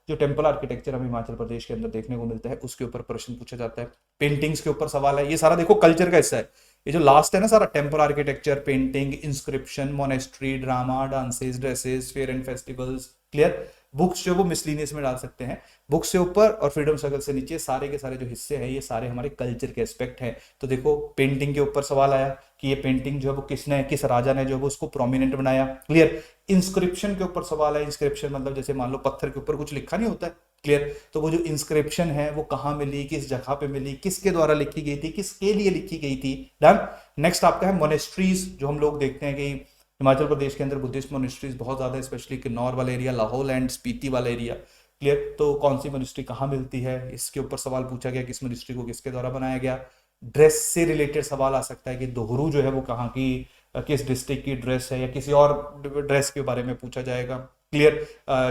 जो टेम्पल आर्किटेक्चर हमें हिमाचल प्रदेश के अंदर देखने को मिलता है, उसके ऊपर प्रश्न पूछा जाता है। पेंटिंग्स के ऊपर सवाल है। ये सारा देखो कल्चर का हिस्सा है, ये जो लास्ट है ना सारा, temple architecture, painting, inscription, monastery, drama, dances, dresses, fair and festivals. Clear. Books जो वो मिसलिनियस में डाल सकते हैं, बुक्स से ऊपर और फ्रीडम स्ट्रगल से नीचे सारे के सारे जो हिस्से हैं ये सारे हमारे कल्चर के एस्पेक्ट हैं। तो देखो पेंटिंग के ऊपर सवाल आया कि ये पेंटिंग जो है वो किसने, किस राजा ने जो है वो उसको प्रोमिनेंट बनाया। क्लियर। इंस्क्रिप्शन के ऊपर सवाल है। इंस्क्रिप्शन मतलब जैसे मान लो पत्थर के ऊपर कुछ लिखा नहीं होता है। क्लियर। तो वो जो इंस्क्रिप्शन है वो कहाँ मिली, किस जगह पे मिली, किसके द्वारा लिखी गई थी, किसके लिए लिखी गई थी। डन। नेक्स्ट आपका है मोनेस्ट्रीज, जो हम लोग देखते हैं कि हिमाचल प्रदेश के अंदर बुद्धिस्ट मोनेस्ट्रीज बहुत ज्यादा है, स्पेशली किन्नौर वाला एरिया, लाहौल एंड स्पीति वाला एरिया। क्लियर। तो कौन सी मोनेस्ट्री कहाँ मिलती है, इसके ऊपर सवाल पूछा गया, किस मोनेस्ट्री को किसके द्वारा बनाया गया। ड्रेस से रिलेटेड सवाल आ सकता है कि दोहरू जो है वो कहाँ की, किस डिस्ट्रिक्ट की ड्रेस है, या किसी और ड्रेस के बारे में पूछा जाएगा। क्लियर।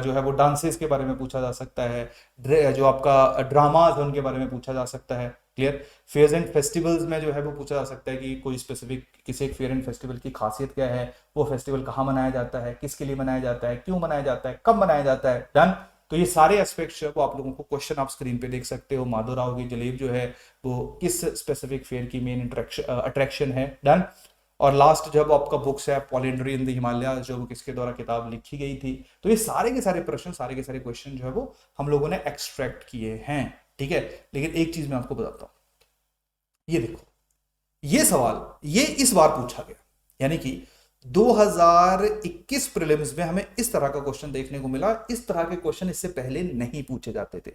जो है वो डांसेस के बारे में पूछा जा सकता है, जो आपका ड्रामाज है उनके बारे में पूछा जा सकता है। क्लियर। फेयर्स एंड फेस्टिवल्स में जो है वो पूछा जा सकता है कि कोई स्पेसिफिक किसी एक फेयर एंड फेस्टिवल की खासियत क्या है, वो फेस्टिवल कहाँ मनाया जाता है, किसके लिए मनाया जाता है, क्यों मनाया जाता है, कब मनाया जाता है। डन। तो ये सारे एस्पेक्ट्स जो है वो आप लोगों को क्वेश्चन आप स्क्रीन पे देख सकते हो। माधोराव की जलेब जो है वो किस स्पेसिफिक फेयर की मेन अट्रैक्शन है। डन। और लास्ट जब आपका बुक्स है पॉलिंड्री इन द हिमालय, जो वो किसके द्वारा किताब लिखी गई थी। तो ये सारे के सारे प्रश्न, सारे के सारे क्वेश्चन जो है वो हम लोगों ने एक्सट्रैक्ट किए हैं। ठीक है। लेकिन एक चीज मैं आपको बताता हूं, ये देखो, ये सवाल ये इस बार पूछा गया, यानी कि 2021 प्रीलिम्स में हमें इस तरह का क्वेश्चन देखने को मिला। इस तरह के क्वेश्चन इससे पहले नहीं पूछे जाते थे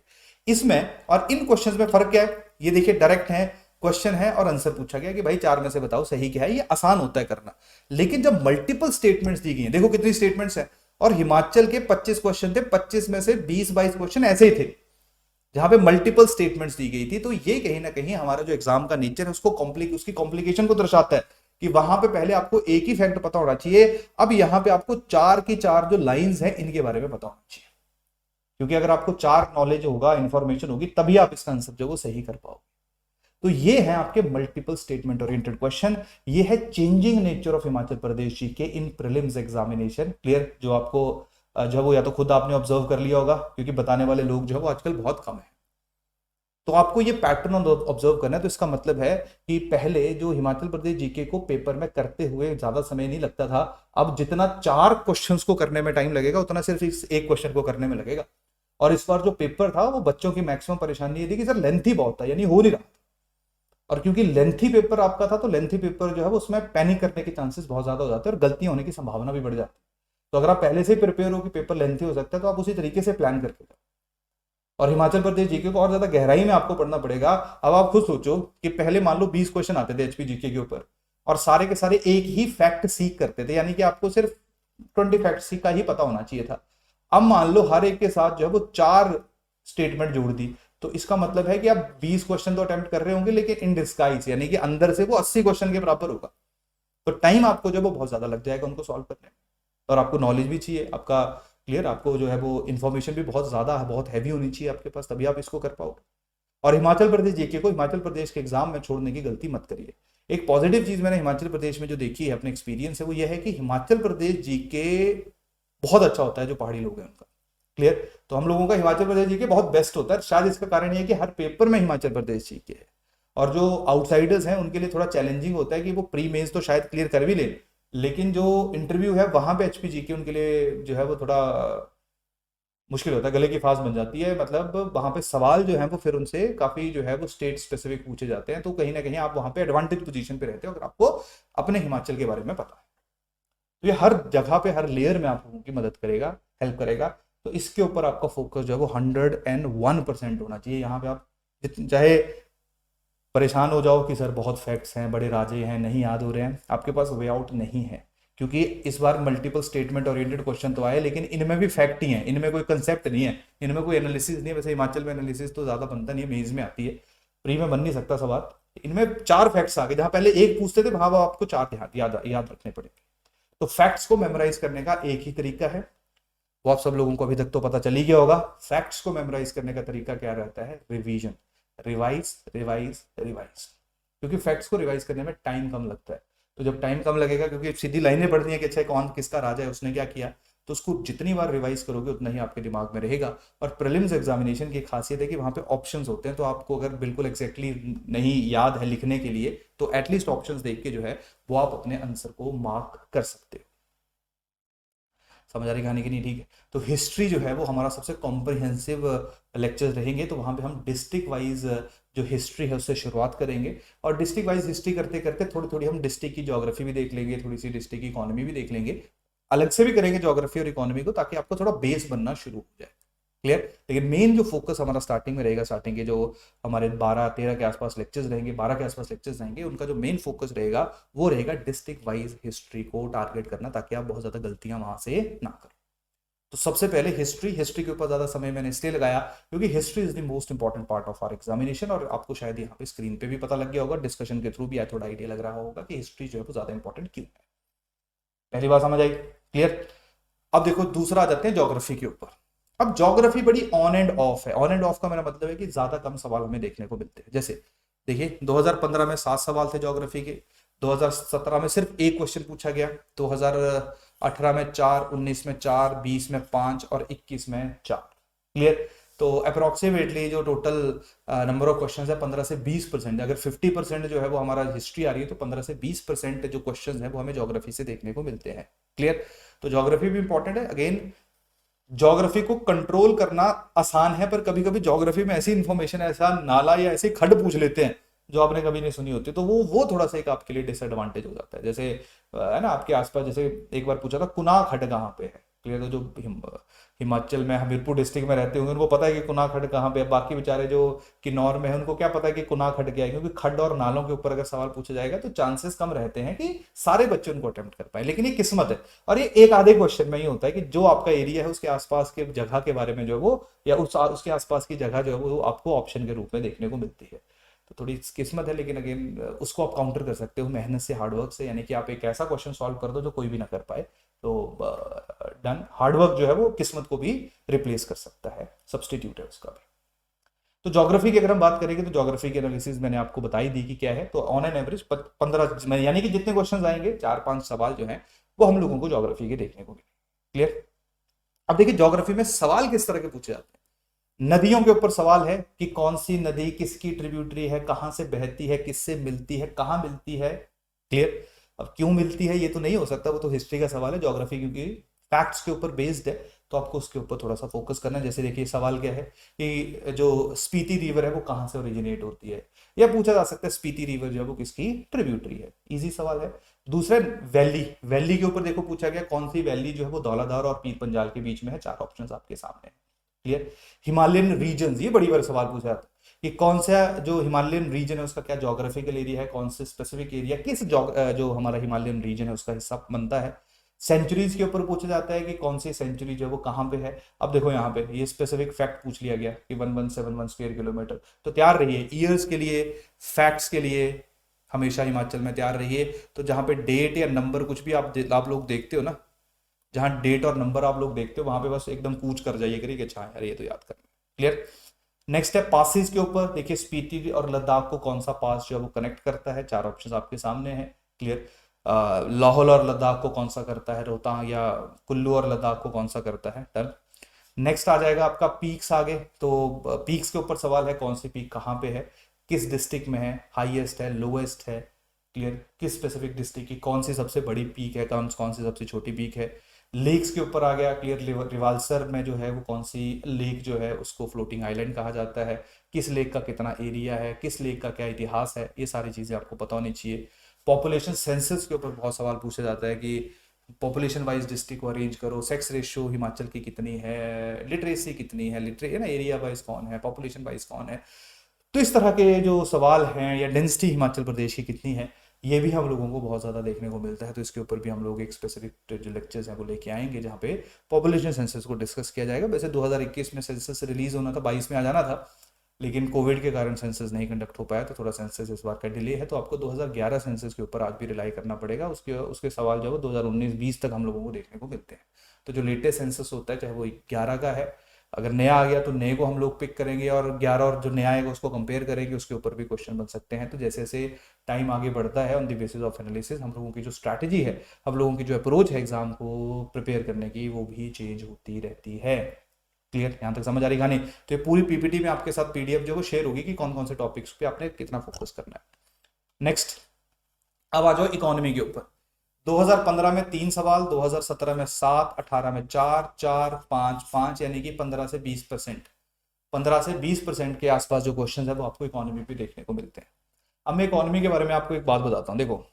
इसमें। और इन क्वेश्चंस में फर्क क्या है, ये देखिए डायरेक्ट है, क्वेश्चन है और आंसर पूछा गया कि भाई 4 में से बताओ सही क्या है। ये आसान होता है करना। लेकिन जब मल्टीपल स्टेटमेंट्स दी गई हैं, देखो कितनी स्टेटमेंट्स हैं, और हिमाचल के 25 क्वेश्चन थे, 25 में से 20-22 क्वेश्चन ऐसे ही थे जहां पे मल्टीपल स्टेटमेंट्स दी गई थी। तो ये कहीं ना कहीं हमारा जो एग्जाम का नेचर है उसको उसकी कॉम्प्लिकेशन को दर्शाता है कि वहां पे पहले आपको एक ही फैक्ट पता होना चाहिए, अब यहां पे आपको 4 की 4 जो लाइंस हैं इनके बारे में पता होना चाहिए। क्योंकि अगर आपको 4 नॉलेज होगा, इंफॉर्मेशन होगी, तभी आप इसका आंसर जो वो सही कर पाओगे। तो ये है आपके मल्टीपल स्टेटमेंट ओरिएंटेड क्वेश्चन। ये है changing nature of Himachal Pradesh G के इन प्रीलिम्स एग्जामिनेशन। क्लियर। जो आपको जो है वो या तो खुद आपने ऑब्जर्व कर लिया होगा, क्योंकि बताने वाले लोग जो है वो आजकल बहुत कम है। तो आपको ये पैटर्न ऑब्जर्व करना है। तो इसका मतलब है कि पहले जो हिमाचल प्रदेश जीके को पेपर में करते हुए ज्यादा समय नहीं लगता था, अब जितना 4 क्वेश्चंस को करने में टाइम लगेगा उतना सिर्फ इस एक क्वेश्चन को करने में लगेगा। और इस बार जो पेपर था वो बच्चों की मैक्सिमम परेशानी ये थी कि सर लेंथी बहुत था, यानी हो नहीं रहा। और क्योंकि लेंथी पेपर आपका था, तो लेंथी पेपर जो है वो उसमें पैनिक करने के चांसेस बहुत ज्यादा हो जाते हैं और गलतियां होने की संभावना भी बढ़ जाती है। तो अगर आप पहले से प्रिपेयर हो कि पेपर लेंथी हो सकता है, तो आप उसी तरीके से प्लान करके जाओ। और हिमाचल प्रदेश जीके को और ज्यादा गहराई में आपको पढ़ना पड़ेगा। अब आप खुद सोचो कि पहले मान लो 20 क्वेश्चन आते थे एचपी जीके के ऊपर, और सारे के सारे एक ही फैक्ट सीख करते थे, यानी कि आपको सिर्फ 20 फैक्ट का ही पता होना चाहिए था। अब मान लो हर एक के साथ जो है वो 4 स्टेटमेंट जोड़ दी, तो इसका मतलब है कि आप 20 क्वेश्चन तो अटेम्प्ट कर रहे होंगे, लेकिन इन डिस्गाइज, यानी कि अंदर से वो 80 क्वेश्चन के बराबर होगा। तो टाइम आपको जो वो बहुत ज्यादा लग जाएगा उनको सॉल्व करने में। और आपको नॉलेज भी चाहिए, आपका क्लियर, आपको जो है वो इन्फॉर्मेशन भी बहुत ज़्यादा है, बहुत हैवी होनी चाहिए आपके पास, तभी आप इसको कर पाओगे। और हिमाचल प्रदेश जीके को हिमाचल प्रदेश के एग्जाम में छोड़ने की गलती मत करिए। एक पॉजिटिव चीज मैंने हिमाचल प्रदेश में जो देखी है, अपने एक्सपीरियंस है, वो ये है कि हिमाचल प्रदेश जीके बहुत अच्छा होता है जो पहाड़ी लोग हैं उनका। क्लियर, तो हम लोगों का हिमाचल प्रदेश जीके बहुत बेस्ट होता है। शायद इसका कारण ये है कि हर पेपर में हिमाचल प्रदेश जीके है, और जो आउटसाइडर्स हैं उनके लिए थोड़ा चैलेंजिंग होता है कि वो प्री मेंस तो शायद क्लियर कर भी ले, लेकिन जो इंटरव्यू है वहां पे एचपी के उनके लिए जो है वो थोड़ा मुश्किल होता है, गले की फांस बन जाती है। मतलब वहां पे सवाल जो है वो फिर उनसे काफी जो है वो स्टेट स्पेसिफिक पूछे जाते हैं, तो कहीं ना कहीं आप वहां पे एडवांटेज पोजीशन पे रहते हो अगर आपको अपने हिमाचल के बारे में पता है। तो ये हर जगह पे हर लेयर में आप लोगों की मदद करेगा, हेल्प करेगा। तो इसके ऊपर आपका फोकस जो है वो 101% होना चाहिए। यहाँ पे आप चाहे परेशान हो जाओ कि सर बहुत फैक्ट्स हैं, बड़े राजे हैं, नहीं याद हो रहे हैं, आपके पास वे आउट नहीं है, क्योंकि इस बार मल्टीपल स्टेटमेंट ओरिएंटेड क्वेश्चन तो आए, लेकिन इनमें भी फैक्ट ही है, इनमें कोई कंसेप्ट नहीं है, इनमें कोई एनालिसिस नहीं है। वैसे हिमाचल में एनालिसिस तो ज्यादा बनता नहीं है, मेज में आती है, प्री में बन नहीं सकता सवाल। इनमें 4 फैक्ट्स आ गए, जहां पहले एक पूछते थे वहां आपको 4 याद रखने पड़ेंगे। तो फैक्ट्स को मेमोराइज करने का एक ही तरीका है, वो आप सब लोगों को अभी तक तो पता चल ही गया होगा। फैक्ट्स को मेमोराइज करने का तरीका क्या रहता है? Revision, revise revise revise. क्योंकि फैक्ट्स को रिवाइज करने में टाइम कम लगता है, तो जब टाइम कम लगेगा, क्योंकि सीधी लाइनें पढ़नी है कि अच्छा कौन किसका राजा है, उसने क्या किया, तो उसको जितनी बार रिवाइज करोगे उतना ही आपके दिमाग में रहेगा। और प्रीलिम्स एग्जामिनेशन की खासियत है कि वहां पे ऑप्शंस होते हैं, तो आपको अगर बिल्कुल एग्जैक्टली नहीं याद है लिखने के लिए, तो एटलीस्ट ऑप्शंस देख के जो है वो आप अपने आंसर को मार्क कर सकते हो। समझ आ रही कहानी की नहीं? ठीक है। तो हिस्ट्री जो है वो हमारा सबसे कॉम्प्रिहेंसिव लेक्चर्स रहेंगे, तो वहां पे हम डिस्ट्रिक्ट वाइज जो हिस्ट्री है उससे शुरुआत करेंगे, और डिस्ट्रिक्ट वाइज हिस्ट्री करते करते थोड़ी थोड़ी हम डिस्ट्रिक्ट की ज्योग्राफी भी देख लेंगे, थोड़ी सी डिस्ट्रिक्ट की इकोनॉमी भी देख लेंगे, अलग से भी करेंगे ज्योग्राफी और इकोनॉमी को, ताकि आपको थोड़ा बेस बनना शुरू हो जाए। क्लियर। लेकिन मेन जो फोकस हमारा स्टार्टिंग में रहेगा, स्टार्टिंग के जो हमारे 12-13 के आसपास लेक्चर्स रहेंगे, 12 के आसपास लेक्चर्स रहेंगे, उनका जो मेन फोकस रहेगा वो रहेगा डिस्ट्रिक्ट वाइज हिस्ट्री को टारगेट करना, ताकि आप बहुत ज्यादा गलतियां वहां से ना करें। तो सबसे पहले हिस्ट्री के ऊपर ज्यादा समय मैंने इसलिए लगाया क्योंकि history is the most important part of our examination, और आपको शायद यहाँ पे स्क्रीन पे भी पता लग गया होगा, डिस्कशन के थ्रू भी थोड़ा आइडिया लग रहा होगा कि हिस्ट्री जो है वो ज्यादा इंपॉर्टेंट क्यों है। पहली बात समझ आई? क्लियर। अब देखो दूसरा आ जाते हैं ज्योग्राफी के ऊपर। अब ज्योग्राफी बड़ी ऑन एंड ऑफ है। ऑन एंड ऑफ का मेरा मतलब है कि ज्यादा कम सवाल हमें देखने को मिलते हैं। जैसे देखिए 2015 में 7 सवाल थे ज्योग्राफी के, 2017 में सिर्फ एक क्वेश्चन पूछा गया, 2018 में 4, 19 में 4, 20 में 5 और 21 में 4। क्लियर। तो अप्रोक्सीमेटली जो टोटल नंबर ऑफ क्वेश्चंस है 15 से 20%। अगर 50% जो है वो हमारा हिस्ट्री आ रही है, तो 15 से 20% जो क्वेश्चंस है वो हमें ज्योग्राफी से देखने को मिलते हैं। क्लियर। तो ज्योग्राफी भी इंपॉर्टेंट है। अगेन ज्योग्राफी को कंट्रोल करना आसान है, पर कभी कभी ज्योग्राफी में ऐसी इंफॉर्मेशन, ऐसा नाला या ऐसे खड्ड पूछ लेते हैं जो आपने कभी नहीं सुनी होती, तो वो थोड़ा सा एक आपके लिए डिसएडवांटेज हो जाता है। जैसे है ना, आपके आसपास जैसे एक बार पूछा था कुना खड्ड कहाँ पे है। क्लियर। तो जो हिमाचल में हमीरपुर डिस्ट्रिक्ट में रहते होंगे उनको पता है कि कुना खड्ड कहाँ पे है, बाकी बेचारे जो किन्नौर में है उनको क्या पता है कि कुना खड्ड क्या है। क्योंकि खड्ड और नालों के ऊपर अगर सवाल पूछा जाएगा तो चांसेस कम रहते हैं कि सारे बच्चे उनको अटेम्प्ट कर पाए, लेकिन ये किस्मत है। और ये एक आधे क्वेश्चन में ही होता है कि जो आपका एरिया है उसके आसपास के जगह के बारे में जो है वो, या उसके आसपास की जगह जो है वो आपको ऑप्शन के रूप में देखने को मिलती है। तो थोड़ी किस्मत है, लेकिन अगेन उसको आप काउंटर कर सकते हो मेहनत से, हार्डवर्क से। यानी कि आप एक ऐसा क्वेश्चन सॉल्व कर दो जो कोई भी ना कर पाए, तो डन। हार्डवर्क जो है वो किस्मत को भी रिप्लेस कर सकता है, सब्सटीट्यूट है उसका भी। तो ज्योग्राफी की अगर हम बात करेंगे तो ज्योग्राफी की एनालिसिस मैंने आपको बताई दी कि क्या है। तो ऑन एन एवरेज 15, यानी कि जितने क्वेश्चन आएंगे 4-5 सवाल जो है वो हम लोगों को ज्योग्राफी के देखने को मिले। क्लियर। अब देखिए ज्योग्राफी में सवाल किस तरह के पूछे जाते हैं। नदियों के ऊपर सवाल है कि कौन सी नदी किसकी ट्रिब्यूटरी है, कहां से बहती है, किससे मिलती है, कहां मिलती है। क्लियर। अब क्यों मिलती है ये तो नहीं हो सकता, वो तो हिस्ट्री का सवाल है। ज्योग्राफी क्योंकि फैक्ट्स के ऊपर बेस्ड है, तो आपको उसके ऊपर थोड़ा सा फोकस करना है। जैसे देखिए सवाल क्या है कि जो स्पीति रिवर है वो कहां से ओरिजिनेट होती है, या पूछा जा सकता है स्पीति रिवर जो है वो किसकी ट्रिब्यूटरी है। इजी सवाल है। दूसरा वैली, वैली के ऊपर देखो पूछा गया कौन सी वैली जो है वो धौलाधार और पीर पंजाल के बीच में है। 4 ऑप्शन आपके सामने है। क्लियर। हिमालयन रीजन, ये बड़ी बार सवाल पूछा जाता है कि कौन सा जो हिमालयन रीजन है उसका क्या ज्योग्राफिकल एरिया है, कौन से स्पेसिफिक एरिया किस जो हमारा हिमालयन रीजन है उसका हिस्सा बनता है। सेंचुरीज के ऊपर पूछा जाता है कि कौन सी सेंचुरी जो है वो कहां पे है। अब देखो यहाँ पे ये स्पेसिफिक फैक्ट पूछ लिया गया कि 1171 स्क्वायर किलोमीटर, तो तैयार रहिए ईयर्स के लिए, फैक्ट्स के लिए हमेशा हिमाचल में तैयार रहिए। तो जहां पे डेट या नंबर कुछ भी आप लोग देखते हो ना, जहां डेट और नंबर आप लोग देखते हो वहां पे बस एकदम कूच कर जाइए करिए कि अच्छा यार ये तो याद करना। क्लियर। नेक्स्ट है पासिस के ऊपर, देखिए स्पीति और लद्दाख को कौन सा पास जो है वो कनेक्ट करता है, 4 ऑप्शन आपके सामने है। क्लियर। लाहौल और लद्दाख को कौन सा करता है, रोहतांग या कुल्लू और लद्दाख को कौन सा करता है। डन। नेक्स्ट आ जाएगा आपका पीक्स आगे, तो पीक्स के ऊपर सवाल है कौन सी पीक कहाँ पे है, किस डिस्ट्रिक्ट में है, हाईएस्ट है, लोएस्ट है। क्लियर। किस स्पेसिफिक डिस्ट्रिक्ट की कौन सी सबसे बड़ी पीक है, कौन कौन सी सबसे छोटी पीक है। लेक्स के ऊपर आ गया क्लियर, रिवाल्सर में जो है वो कौन सी लेक जो है उसको फ्लोटिंग आइलैंड कहा जाता है, किस लेक का कितना एरिया है, किस लेक का क्या इतिहास है, ये सारी चीज़ें आपको पता होनी चाहिए। पॉपुलेशन सेंसस के ऊपर बहुत सवाल पूछा जाता है कि पॉपुलेशन वाइज डिस्ट्रिक्ट को अरेंज करो, सेक्स रेशियो हिमाचल की कितनी है, लिटरेसी कितनी है, है ना, एरिया वाइज कौन है, पॉपुलेशन वाइज कौन है। तो इस तरह के जो सवाल हैं, या डेंसिटी हिमाचल प्रदेश की कितनी है, ये भी हम लोगों को बहुत ज़्यादा देखने को मिलता है। तो इसके ऊपर भी हम लोग एक स्पेसिफिक जो लेक्चर्स हैं वो लेके आएंगे जहाँ पे पॉपुलेशन सेंसस को डिस्कस किया जाएगा। वैसे 2021 में सेंसस रिलीज होना था, 22 में आ जाना था, लेकिन कोविड के कारण सेंसस नहीं कंडक्ट हो पाया, तो थोड़ा सेंसस इस बार का डिले है। तो आपको 2011 सेंसस के ऊपर आज भी रिलाई करना पड़ेगा, उसके उसके सवाल जो है 2019-20 तक हम लोगों को देखने को मिलते हैं। तो जो लेटेस्ट सेंसस होता है चाहे वो 11 का है, अगर नया आ गया तो नए को हम लोग पिक करेंगे, और 11 और जो नया आएगा उसको कंपेयर करेंगे, उसके ऊपर भी क्वेश्चन बन सकते हैं। तो जैसे जैसे टाइम आगे बढ़ता है, on the basis of analysis हम लोगों की जो स्ट्रैटेजी है, हम लोगों की जो अप्रोच है एग्जाम को प्रिपेयर करने की, वो भी चेंज होती रहती है। क्लियर, यहाँ तक समझ आ रही कहानी। तो ये पूरी पीपीटी में आपके साथ पीडीएफ जो वो शेयर होगी कि कौन कौन से टॉपिक्स पे आपने कितना फोकस करना है। नेक्स्ट, अब आ जाओ इकोनॉमी के ऊपर। 2015 में 3 सवाल, 2017 में 7, 18 में 4, 4, 5, 5, यानी कि 15 से 20%, 15 से 20% के आसपास जो क्वेश्चन है वो आपको इकोनॉमी पे देखने को मिलते हैं। अब मैं इकोनॉमी के बारे में आपको एक बात बताता हूँ। देखो,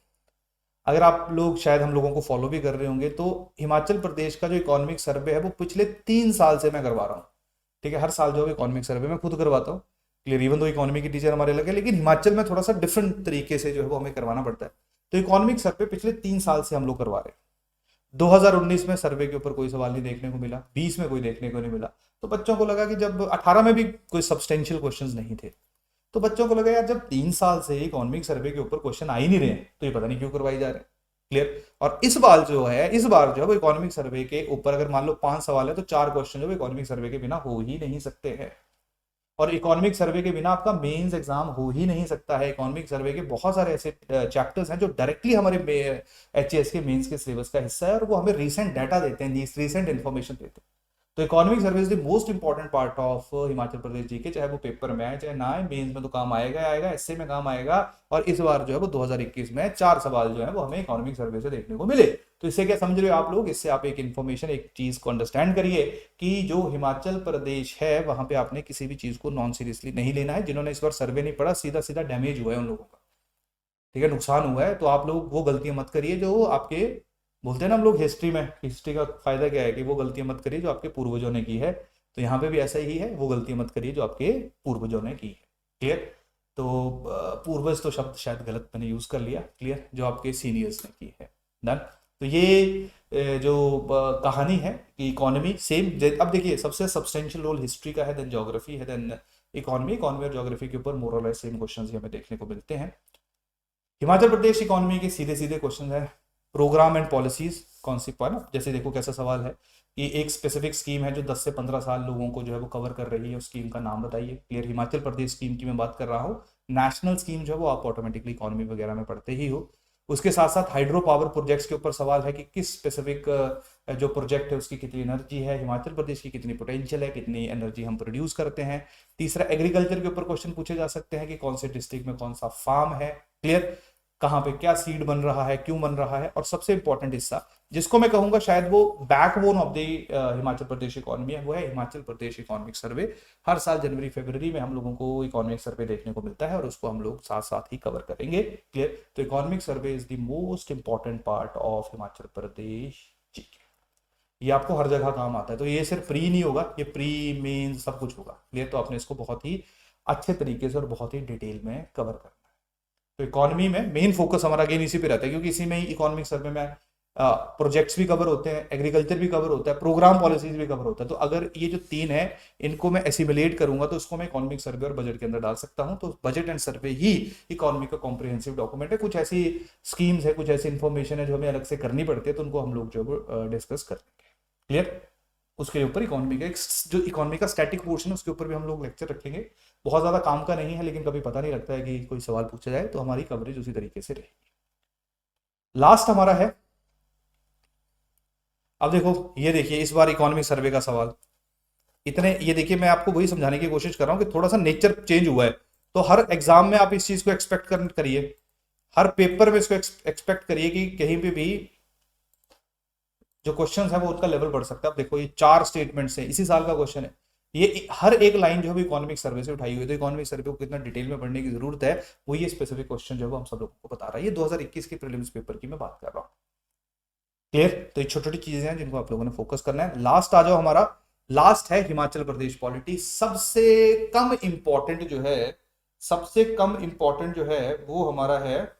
अगर आप लोग शायद हम लोगों को फॉलो भी कर रहे होंगे, तो हिमाचल प्रदेश का जो इकोनॉमिक सर्वे है वो पिछले 3 साल से मैं करवा रहा हूँ। ठीक है, हर साल जो है इकोनॉमिक सर्वे मैं खुद करवाता हूँ। क्लियर। इवन तो इकोनॉमी की टीचर हमारे लगे, लेकिन हिमाचल में थोड़ा सा डिफरेंट तरीके से जो है वो हमें करवाना पड़ता है। तो इकोनॉमिक सर्वे पिछले 3 साल से हम लोग करवा रहे हैं। 2019 में सर्वे के ऊपर कोई सवाल नहीं देखने को मिला, 20 में कोई देखने को नहीं मिला। तो बच्चों को लगा कि जब 18 में भी कोई सब्सटेंशियल क्वेश्चंस नहीं थे, तो बच्चों को लगा यार जब 3 साल से इकोनॉमिक सर्वे के ऊपर क्वेश्चन आ ही नहीं रहे हैं, तो ये पता नहीं क्यों करवाई जा रहे हैं। क्लियर। और इस बार जो है वो इकोनॉमिक सर्वे के ऊपर अगर मान लो 5 सवाल है, तो 4 क्वेश्चन जो इकोनॉमिक सर्वे के बिना हो ही नहीं सकते हैं। और इकोनॉमिक सर्वे के बिना आपका मेंस एग्जाम हो ही नहीं सकता है। इकोनॉमिक सर्वे के बहुत सारे ऐसे चैप्टर्स हैं जो डायरेक्टली हमारे एचएएस के मेंस के सिलेबस का हिस्सा है, और वो हमें रीसेंट डाटा देते हैं, रीसेंट इन्फॉर्मेशन देते हैं। तो economic survey is the most important part of Himachal Pradesh G K, चाहे वो पेपर में आए चाहे ना आए, मेंस में तो काम आएगा आएगा, एसए में काम आएगा। और इस बार जो है वो 2021 में 4 सवाल जो है वो हमें इकोनॉमिक सर्वे से देखने को मिले। तो इससे क्या समझ रहे हो आप लोग, इससे आप एक इन्फॉर्मेशन, एक चीज को अंडरस्टैंड करिए कि जो हिमाचल प्रदेश है वहां पे आपने किसी भी चीज को नॉन सीरियसली नहीं लेना है। जिन्होंने इस बार सर्वे नहीं पढ़ा, सीधा सीधा डैमेज हुआ है उन लोगों का, ठीक है, नुकसान हुआ है। तो आप लोग वो गलतियां मत करिए जो आपके, बोलते हैं ना हम लोग हिस्ट्री में, हिस्ट्री का फायदा क्या है कि वो गलतियां मत करिए जो आपके पूर्वजों ने की है। तो यहाँ पे भी ऐसा ही है, वो गलतियां मत करिए जो आपके पूर्वजों ने की है। क्लियर। तो पूर्वज तो शब्द शायद गलत मैंने यूज कर लिया। क्लियर, जो आपके सीनियर्स ने की है। डन। तो ये जो कहानी है कि इकोनॉमी सेम, अब देखिए सबसे सब्सटेंशियल रोल हिस्ट्री का है, देन ज्योग्राफी है, देन इकोनॉमी और ज्योग्राफी के ऊपर मोर और लेस सेम क्वेश्चंस हमें देखने को मिलते हैं। हिमाचल प्रदेश इकोनॉमी के सीधे सीधे क्वेश्चन है, प्रोग्राम एंड पॉलिसीज कौन सी पर, जैसे देखो कैसा सवाल है कि एक स्पेसिफिक स्कीम है जो 10 से 15 साल लोगों को जो है वो कवर कर रही है, उस स्कीम का नाम बताइए। क्लियर। हिमाचल प्रदेश स्कीम की मैं बात कर रहा हूँ, नेशनल स्कीम जो है वो आप ऑटोमेटिकली इकोनॉमी वगैरह में पढ़ते ही हो। उसके साथ साथ हाइड्रो पावर प्रोजेक्ट्स के ऊपर सवाल है कि किस स्पेसिफिक जो प्रोजेक्ट है उसकी कितनी एनर्जी है, हिमाचल प्रदेश की कितनी पोटेंशियल है, कितनी एनर्जी हम प्रोड्यूस करते हैं। तीसरा, एग्रीकल्चर के ऊपर क्वेश्चन पूछे जा सकते हैं कि कौन से डिस्ट्रिक्ट में कौन सा फार्म है। क्लियर। कहाँ पे क्या सीड बन रहा है, क्यों बन रहा है। और सबसे इंपॉर्टेंट हिस्सा जिसको मैं कहूंगा शायद वो backbone of the Himachal Pradesh economy है, वो है हिमाचल प्रदेश इकोनॉमिक सर्वे। हर साल जनवरी फरवरी में हम लोगों को इकोनॉमिक सर्वे देखने को मिलता है, और उसको हम लोग साथ साथ ही कवर करेंगे। क्लियर। तो economic survey is the most important part of Himachal Pradesh G. ये आपको हर जगह काम आता है, तो ये सिर्फ प्री नहीं होगा, ये प्री मेन सब कुछ होगा। क्लियर। तो आपने इसको बहुत ही अच्छे तरीके से और बहुत ही डिटेल में कवर करना है। तो इकोनॉमी में मेन फोकस हमारा अगेन इसी पे रहता है, क्योंकि इसी में ही इकोनॉमिक सर्वे में प्रोजेक्ट्स भी कवर होते हैं, एग्रीकल्चर भी कवर होता है, प्रोग्राम पॉलिसीज भी कवर होता है। तो अगर ये जो तीन है इनको मैं एसिमुलेट करूंगा तो इसको मैं इकोनॉमिक सर्वे और बजट के अंदर डाल सकता हूं। तो budget and survey he economy का कॉम्प्रिहेंसिव डॉक्यूमेंट है। कुछ ऐसी स्कीम्स है, कुछ ऐसी इंफॉर्मेशन है जो हमें अलग से करनी पड़ती है, तो उनको हम लोग जो डिस्कस कर लेंगे। क्लियर? उसके ऊपर इकोनॉमी का जो इकोनॉमी का स्टैटिक पोर्शन है उसके ऊपर भी हम लोग लेक्चर रखेंगे। बहुत ज्यादा काम का नहीं है, लेकिन कभी पता नहीं लगता है कि कोई सवाल पूछा जाए तो हमारी कवरेज उसी तरीके से रहेगी। लास्ट हमारा है, अब देखो ये देखिए इस बार इकोनॉमिक सर्वे का सवाल इतने, ये देखिए मैं आपको वही समझाने की कोशिश कर रहा हूं कि थोड़ा सा नेचर चेंज हुआ है। तो हर एग्जाम में आप इस चीज को एक्सपेक्ट करिए, हर पेपर में इसको एक्सपेक्ट करिए कि कहीं पे भी जो क्वेश्चंस है वो उनका लेवल बढ़ सकता है। अब देखो ये 4 स्टेटमेंट्स है, इसी साल का क्वेश्चन है। ये हर एक लाइन जो है इकोनॉमिक सर्वे से उठाई हुई है। तो इकोनॉमिक सर्वे को कितना डिटेल में पढ़ने की जरूरत है, वो ये स्पेसिफिक क्वेश्चन जो है हम सब लोगों को बता रहा है। ये 2021 के प्रीलिम्स पेपर की मैं बात कर रहा हूँ। क्लियर? तो ये छोटी छोटी चीजें हैं जिनको आप लोगों ने फोकस करना है। लास्ट आ जाओ, हमारा लास्ट है हिमाचल प्रदेश पॉलिटी। सबसे कम इंपॉर्टेंट जो है, सबसे कम इंपॉर्टेंट जो है वो हमारा है,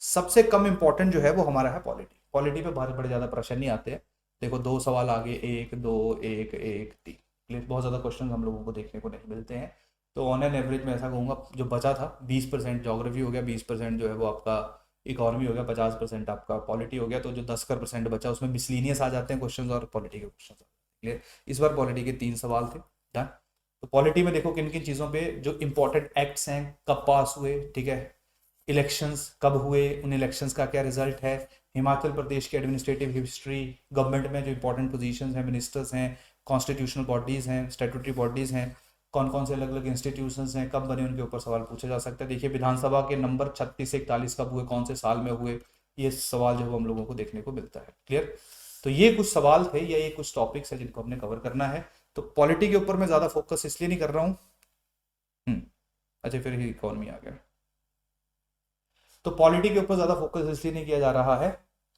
सबसे कम इंपॉर्टेंट जो है वो हमारा है पॉलिटी। पॉलिटी पे बहुत बड़े ज्यादा प्रश्न नहीं आते हैं। देखो 2 सवाल आगे, 1 2 1 1 3। क्लियर? बहुत ज्यादा क्वेश्चन हम लोगों को देखने को नहीं मिलते हैं। तो ऑन एन एवरेज मैं ऐसा कहूंगा जो बचा था 20% जोग्राफी हो गया, 20% जो है वो आपका इकोनॉमी हो गया, 50% आपका पॉलिटी हो गया। तो जो 10% बचा उसमें मिसलिनियस आ जाते हैं क्वेश्चन और पॉलिटी के क्वेश्चन। क्लियर? इस बार पॉलिटी के 3 सवाल थे। डन। तो पॉलिटी में देखो किन किन चीजों पे जो इंपॉर्टेंट एक्ट्स हैं कब पास हुए, ठीक है, इलेक्शंस कब हुए, उन इलेक्शंस का क्या रिजल्ट है, हिमाचल प्रदेश की एडमिनिस्ट्रेटिव हिस्ट्री, गवर्नमेंट में जो इंपॉर्टेंट पोजीशंस हैं, मिनिस्टर्स हैं, कॉन्स्टिट्यूशनल बॉडीज हैं, स्टैट्यूटरी बॉडीज हैं, कौन कौन से अलग अलग इंस्टीट्यूशंस हैं, कब बने, उनके ऊपर सवाल पूछा जा सकता है। देखिए विधानसभा के नंबर 36 से 41 कब हुए, कौन से साल में हुए, ये सवाल जो हम लोगों को देखने को मिलता है। क्लियर? तो ये कुछ सवाल थे या ये कुछ टॉपिक्स है जिनको हमने कवर करना है। तो पॉलिटी के ऊपर मैं ज्यादा फोकस इसलिए नहीं कर रहा हूँ। अच्छा फिर ही इकोनॉमी आ गया। तो पॉलिटी के ऊपर ज्यादा फोकस इसलिए नहीं किया जा रहा है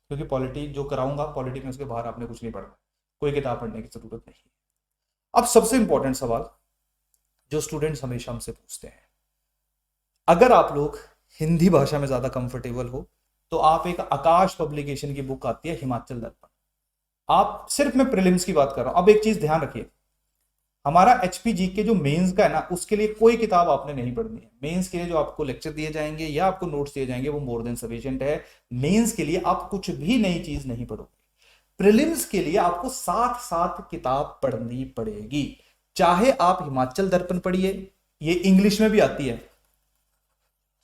क्योंकि पॉलिटी जो कराऊंगा पॉलिटी में उसके बाहर आपने कुछ नहीं पढ़ना, कोई किताब पढ़ने की जरूरत नहीं है। अब सबसे इंपॉर्टेंट सवाल जो स्टूडेंट्स हमेशा हमसे पूछते हैं, अगर आप लोग हिंदी भाषा में ज्यादा कंफर्टेबल हो तो आप एक आकाश पब्लिकेशन की बुक आती है हिमाचल दर्पण। आप सिर्फ मैं प्रीलिम्स की बात कर रहा हूं। अब एक चीज ध्यान रखिए, हमारा एचपीजी के जो मेंस का है ना उसके लिए कोई किताब आपने नहीं पढ़नी है। मेंस के लिए जो आपको लेक्चर दिए जाएंगे या आपको नोट्स दिए जाएंगे वो मोर देन सफिशिएंट है। मेंस के लिए आप कुछ भी नई चीज नहीं पढ़ोगे। प्रीलिम्स के लिए आपको साथ साथ किताब पढ़नी पड़ेगी। चाहे आप हिमाचल दर्पण पढ़िए, ये इंग्लिश में भी आती है,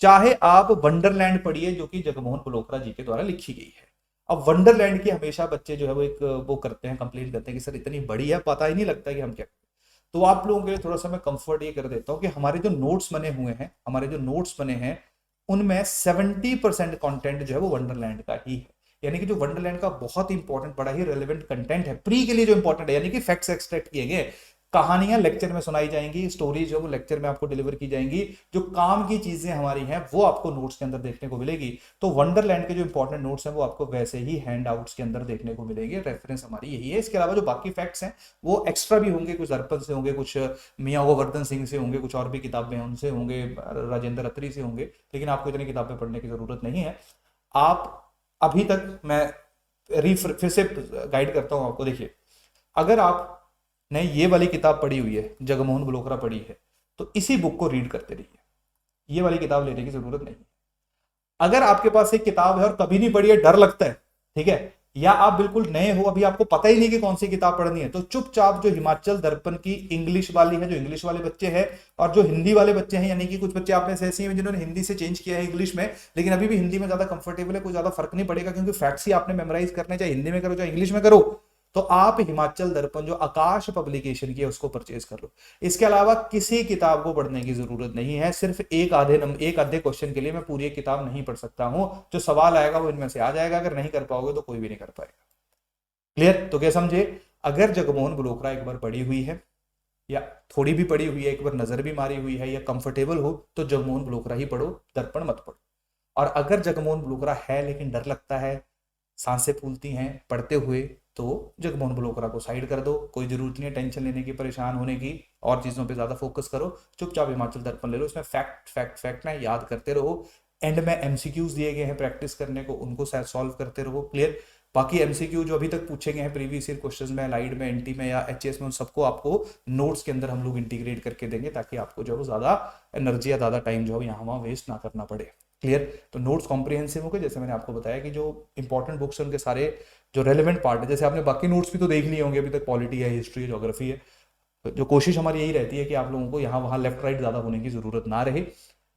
चाहे आप वंडरलैंड पढ़िए जो कि जगमोहन बलोत्रा जी के द्वारा लिखी गई है। अब वंडरलैंड की हमेशा बच्चे जो है वो एक वो करते हैं, कंप्लेन करते हैं कि सर इतनी बड़ी है, पता ही नहीं लगता कि हम क्या। तो आप लोगों के लिए थोड़ा सा मैं कंफर्ट ये कर देता हूं कि हमारे जो नोट्स बने हुए हैं, हमारे जो नोट्स बने हैं उनमें 70% कंटेंट जो है वो वंडरलैंड का ही है। यानी कि जो वंडरलैंड का बहुत इंपॉर्टेंट बड़ा ही रेलेवेंट कंटेंट है प्री के लिए जो इंपॉर्टेंट है, यानी कि फैक्ट्स एक्सट्रैक्ट किए गए, कहानियां लेक्चर में सुनाई जाएंगी, स्टोरी जो वो लेक्चर में आपको डिलीवर की जाएंगी, जो काम की चीजें हमारी हैं वो आपको नोट्स के अंदर देखने को मिलेगी। तो वंडरलैंड के जो इंपॉर्टेंट नोट्स हैं वो आपको वैसे ही हैंड आउट्स के अंदर देखने को मिलेंगे। रेफरेंस हमारी यही है। इसके अलावा जो बाकी फैक्ट्स हैं वो एक्स्ट्रा भी होंगे, कुछ दर्पण से होंगे, कुछ मियाँ गोवर्धन सिंह से होंगे, कुछ और भी किताबें हैं उनसे होंगे, राजेंद्र अत्री से होंगे, लेकिन आपको इतनी किताबें पढ़ने की जरूरत नहीं है। आप अभी तक मैं फिर से गाइड करता हूं आपको। देखिए अगर आपने ये वाली किताब पढ़ी हुई है, जगमोहन बलोत्रा पढ़ी है, तो इसी बुक को रीड करते रहिए, ये वाली किताब लेने की जरूरत नहीं। अगर आपके पास एक किताब है और कभी नहीं पढ़ी है, डर लगता है, ठीक है, या आप बिल्कुल नए हो, अभी आपको पता ही नहीं कि कौन सी किताब पढ़नी है, तो चुपचाप जो हिमाचल दर्पण की इंग्लिश वाली है, जो इंग्लिश वाले बच्चे हैं और जो हिंदी वाले बच्चे हैं, यानी कि कुछ बच्चे आप में से ऐसे हैं जिन्होंने हिंदी से चेंज किया है इंग्लिश में, लेकिन अभी भी हिंदी में ज्यादा कंफर्टेबल है, कोई ज्यादा फर्क नहीं पड़ेगा क्योंकि फैक्ट्स ही आपने मेमोराइज करने, चाहे हिंदी में करो चाहे इंग्लिश में करो। तो आप हिमाचल दर्पण जो आकाश पब्लिकेशन की है उसको परचेज कर लो। इसके अलावा किसी किताब को पढ़ने की जरूरत नहीं है। सिर्फ एक आधे क्वेश्चन के लिए मैं पूरी एक किताब नहीं पढ़ सकता हूं। जो सवाल आएगा वो इनमें से आ जाएगा, अगर नहीं कर पाओगे तो कोई भी नहीं कर पाएगा। क्लियर? तो क्या समझे, अगर जगमोहन बलोत्रा एक बार पढ़ी हुई है या थोड़ी भी पढ़ी हुई है, एक बार नजर भी मारी हुई है या कंफर्टेबल हो, तो जगमोहन बलोत्रा ही पढ़ो, दर्पण मत पढ़ो। और अगर जगमोहन बलोत्रा है लेकिन डर लगता है, सांसें फूलती हैं पढ़ते हुए, तो जगमोहन बलोत्रा को साइड कर दो। कोई जरूरत नहीं है टेंशन लेने की, परेशान होने की, और चीजों पे ज्यादा फोकस करो। चुपचाप हिमाचल दर्पण ले लो, इसमें फैक्ट फैक्ट फैक्ट ना याद करते रहो। एंड में एमसीक्यूज दिए गए हैं प्रैक्टिस करने को, उनको शायद सॉल्व करते रहो। क्लियर। बाकी एमसीक्यू जो अभी तक पूछे गए हैं प्रीवियस ईयर क्वेश्चंस में, लाइड में, एनटी में या एचएस में, उन सबको आपको नोट्स के अंदर हम लोग इंटीग्रेट करके देंगे ताकि आपको जो है ज्यादा एनर्जी या ज्यादा टाइम जो है यहाँ वहाँ वेस्ट ना करना पड़े। क्लियर। तो नोट्स कॉम्प्रिहेंसिव हो गए, जैसे मैंने आपको बताया कि जो इंपॉर्टेंट बुक्स हैं उनके सारे जो रेलिवेंट पार्ट है, जैसे आपने बाकी नोट्स भी तो देख लिए होंगे अभी तक, पॉलिटी है, हिस्ट्री है, ज्योग्राफी है, जो कोशिश हमारी यही रहती है कि आप लोगों को यहाँ वहाँ लेफ्ट राइट ज़्यादा होने की ज़रूरत ना रहे।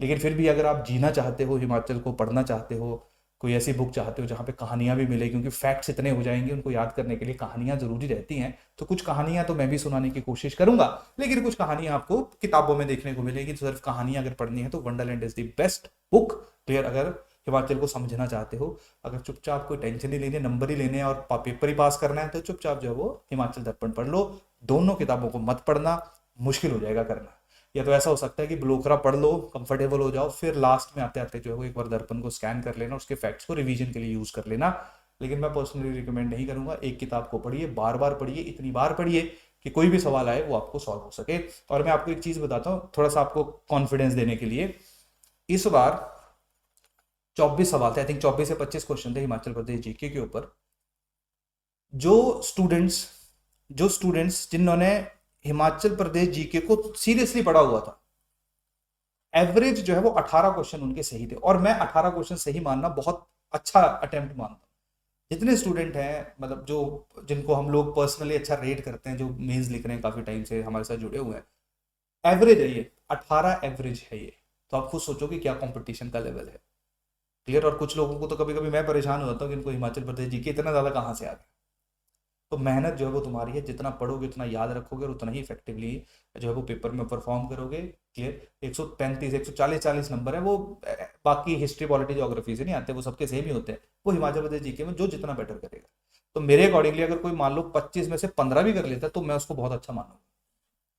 लेकिन फिर भी अगर आप जीना चाहते हो हिमाचल को, पढ़ना चाहते हो, कोई ऐसी बुक चाहते हो जहाँ पे कहानियाँ भी मिले, क्योंकि फैक्ट्स इतने हो जाएंगे उनको याद करने के लिए कहानियाँ जरूरी रहती हैं, तो कुछ कहानियाँ तो मैं भी सुनाने की कोशिश करूंगा, लेकिन कुछ कहानियाँ आपको किताबों में देखने को मिलेगी। तो सिर्फ कहानियाँ अगर पढ़नी है तो Wonderland is the best book. Clear. अगर हिमाचल को समझना चाहते हो, अगर चुपचाप कोई टेंशन नहीं लेनी, नंबर ही लेने हैं और पेपर ही पास करना है, तो चुपचाप जो है वो हिमाचल दर्पण पढ़ लो। दोनों किताबों को मत पढ़ना, मुश्किल हो जाएगा करना। या तो ऐसा हो सकता है कि ब्लोकरा पढ़ लो, कंफर्टेबल हो जाओ, फिर लास्ट में आते आते जो है वो एक बार दर्पण को स्कैन कर लेना, उसके फैक्ट्स को रिवीजन के लिए यूज कर लेना। लेकिन मैं पर्सनली रिकमेंड नहीं करूंगा। एक किताब को पढ़िए, बार बार पढ़िए, इतनी बार पढ़िए कि कोई भी सवाल आए वो आपको सॉल्व हो सके। और मैं आपको एक चीज बताता हूँ थोड़ा सा आपको कॉन्फिडेंस देने के लिए। इस बार 24 सवाल थे, आई थिंक 24 से 25 क्वेश्चन थे हिमाचल प्रदेश जीके के ऊपर। जो स्टूडेंट्स जिन्होंने हिमाचल प्रदेश जीके को सीरियसली पढ़ा हुआ था, एवरेज जो है वो 18 क्वेश्चन उनके सही थे। और मैं 18 क्वेश्चन सही मानना बहुत अच्छा अटेम्प्ट मानता हूँ। जितने स्टूडेंट हैं, मतलब जो जिनको हम लोग पर्सनली अच्छा रेट करते हैं, जो मेंस लिख रहे हैं काफी टाइम से हमारे साथ जुड़े हुए हैं, एवरेज है ये 18, एवरेज है ये। तो आप खुद सोचो कि क्या कंपटीशन का लेवल है। क्लियर। और कुछ लोगों को तो कभी कभी मैं परेशान हो जाता हूँ कि इनको हिमाचल प्रदेश जीके इतना ज्यादा कहाँ से आ गया। तो मेहनत जो है वो तुम्हारी है, जितना पढ़ोगे उतना याद रखोगे और उतना ही इफेक्टिवली जो है वो पेपर में परफॉर्म करोगे। क्लियर। 135 140 नंबर है वो, बाकी हिस्ट्री पॉलिटी ज्योग्राफी से नहीं आते, वो सबके सेम ही होते हैं। वो हिमाचल प्रदेश जीके में जो जितना बेटर करेगा, तो मेरे अकॉर्डिंगली अगर कोई मान लो 25 में से 15 भी कर लेता तो मैं उसको बहुत अच्छा मानूंगा।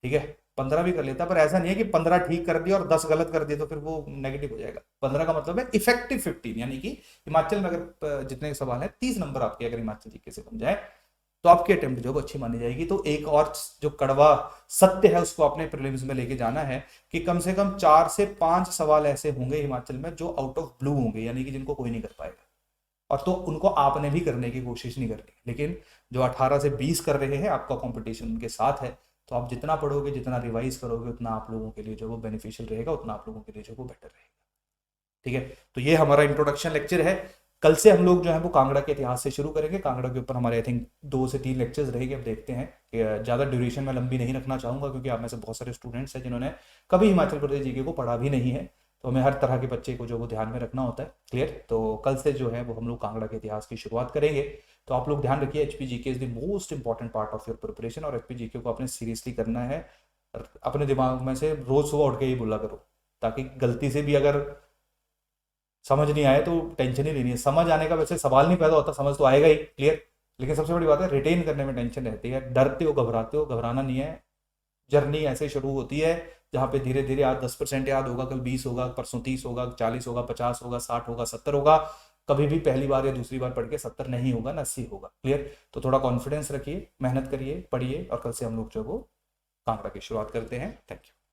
ठीक है, 15 भी कर लेता, पर ऐसा नहीं है कि 15 ठीक कर दिया और 10 गलत कर दिया तो फिर वो नेगेटिव हो जाएगा। 15 का मतलब है इफेक्टिव 15, यानी कि हिमाचल में अगर जितने सवाल है 30 नंबर आपके अगर हिमाचल जीके से बन जाए तो आपकी अटेम्प्ट जो है अच्छी मानी जाएगी। तो एक और जो कड़वा सत्य है उसको अपने प्रीलिम्स में लेके जाना है कि कम से कम 4 से 5 सवाल ऐसे होंगे हिमाचल में जो आउट ऑफ ब्लू होंगे, यानी कि जिनको कोई नहीं कर पाएगा, और तो उनको आपने भी करने की कोशिश नहीं करनी। लेकिन जो 18 से 20 कर रहे हैं, आपका कंपटीशन उनके साथ है, तो आप जितना पढ़ोगे, जितना रिवाइज करोगे, उतना आप लोगों के लिए जो वो बेनिफिशियल रहेगा, उतना आप लोगों के लिए जो वो बेटर रहेगा। ठीक है, तो ये हमारा इंट्रोडक्शन लेक्चर है। कल से हम लोग जो है वो कांगड़ा के इतिहास से शुरू करेंगे। कांगड़ा के ऊपर हमारे आई थिंक 2 से 3 लेक्चर्स रहेंगे। अब देखते हैं कि ज़्यादा ड्यूरेशन में लंबी नहीं रखना चाहूँगा, क्योंकि आप में से बहुत सारे स्टूडेंट्स हैं जिन्होंने कभी हिमाचल प्रदेश जीके को पढ़ा भी नहीं है, तो हमें हर तरह के बच्चे को जो वो ध्यान में रखना होता है। क्लियर। तो कल से जो है वो हम लोग कांगड़ा के इतिहास की शुरुआत करेंगे। तो आप लोग ध्यान रखिए, HP GK is the most important part of your preparation, और एचपी जीके को आपने सीरियसली करना है। अपने दिमाग में से रोज सुबह उठ के ही बोला करो, ताकि गलती से भी अगर समझ नहीं आए तो टेंशन ही लेनी है। समझ आने का वैसे सवाल नहीं पैदा होता, समझ तो आएगा ही। क्लियर। लेकिन सबसे बड़ी बात है रिटेन करने में टेंशन रहती है। डरते हो, घबराते हो, घबराना नहीं है। जर्नी ऐसे शुरू होती है जहाँ पे धीरे धीरे आज 10% याद होगा, कल 20 होगा, परसों 30 होगा, 40 होगा, 50 होगा, 60 होगा, 70 होगा। कभी भी पहली बार या दूसरी बार पढ़ के 70 नहीं होगा ना 80 होगा। क्लियर। तो थोड़ा कॉन्फिडेंस रखिए, मेहनत करिए, पढ़िए, और कल से हम लोग जो वो कांगड़ा की शुरुआत करते हैं। Thank you.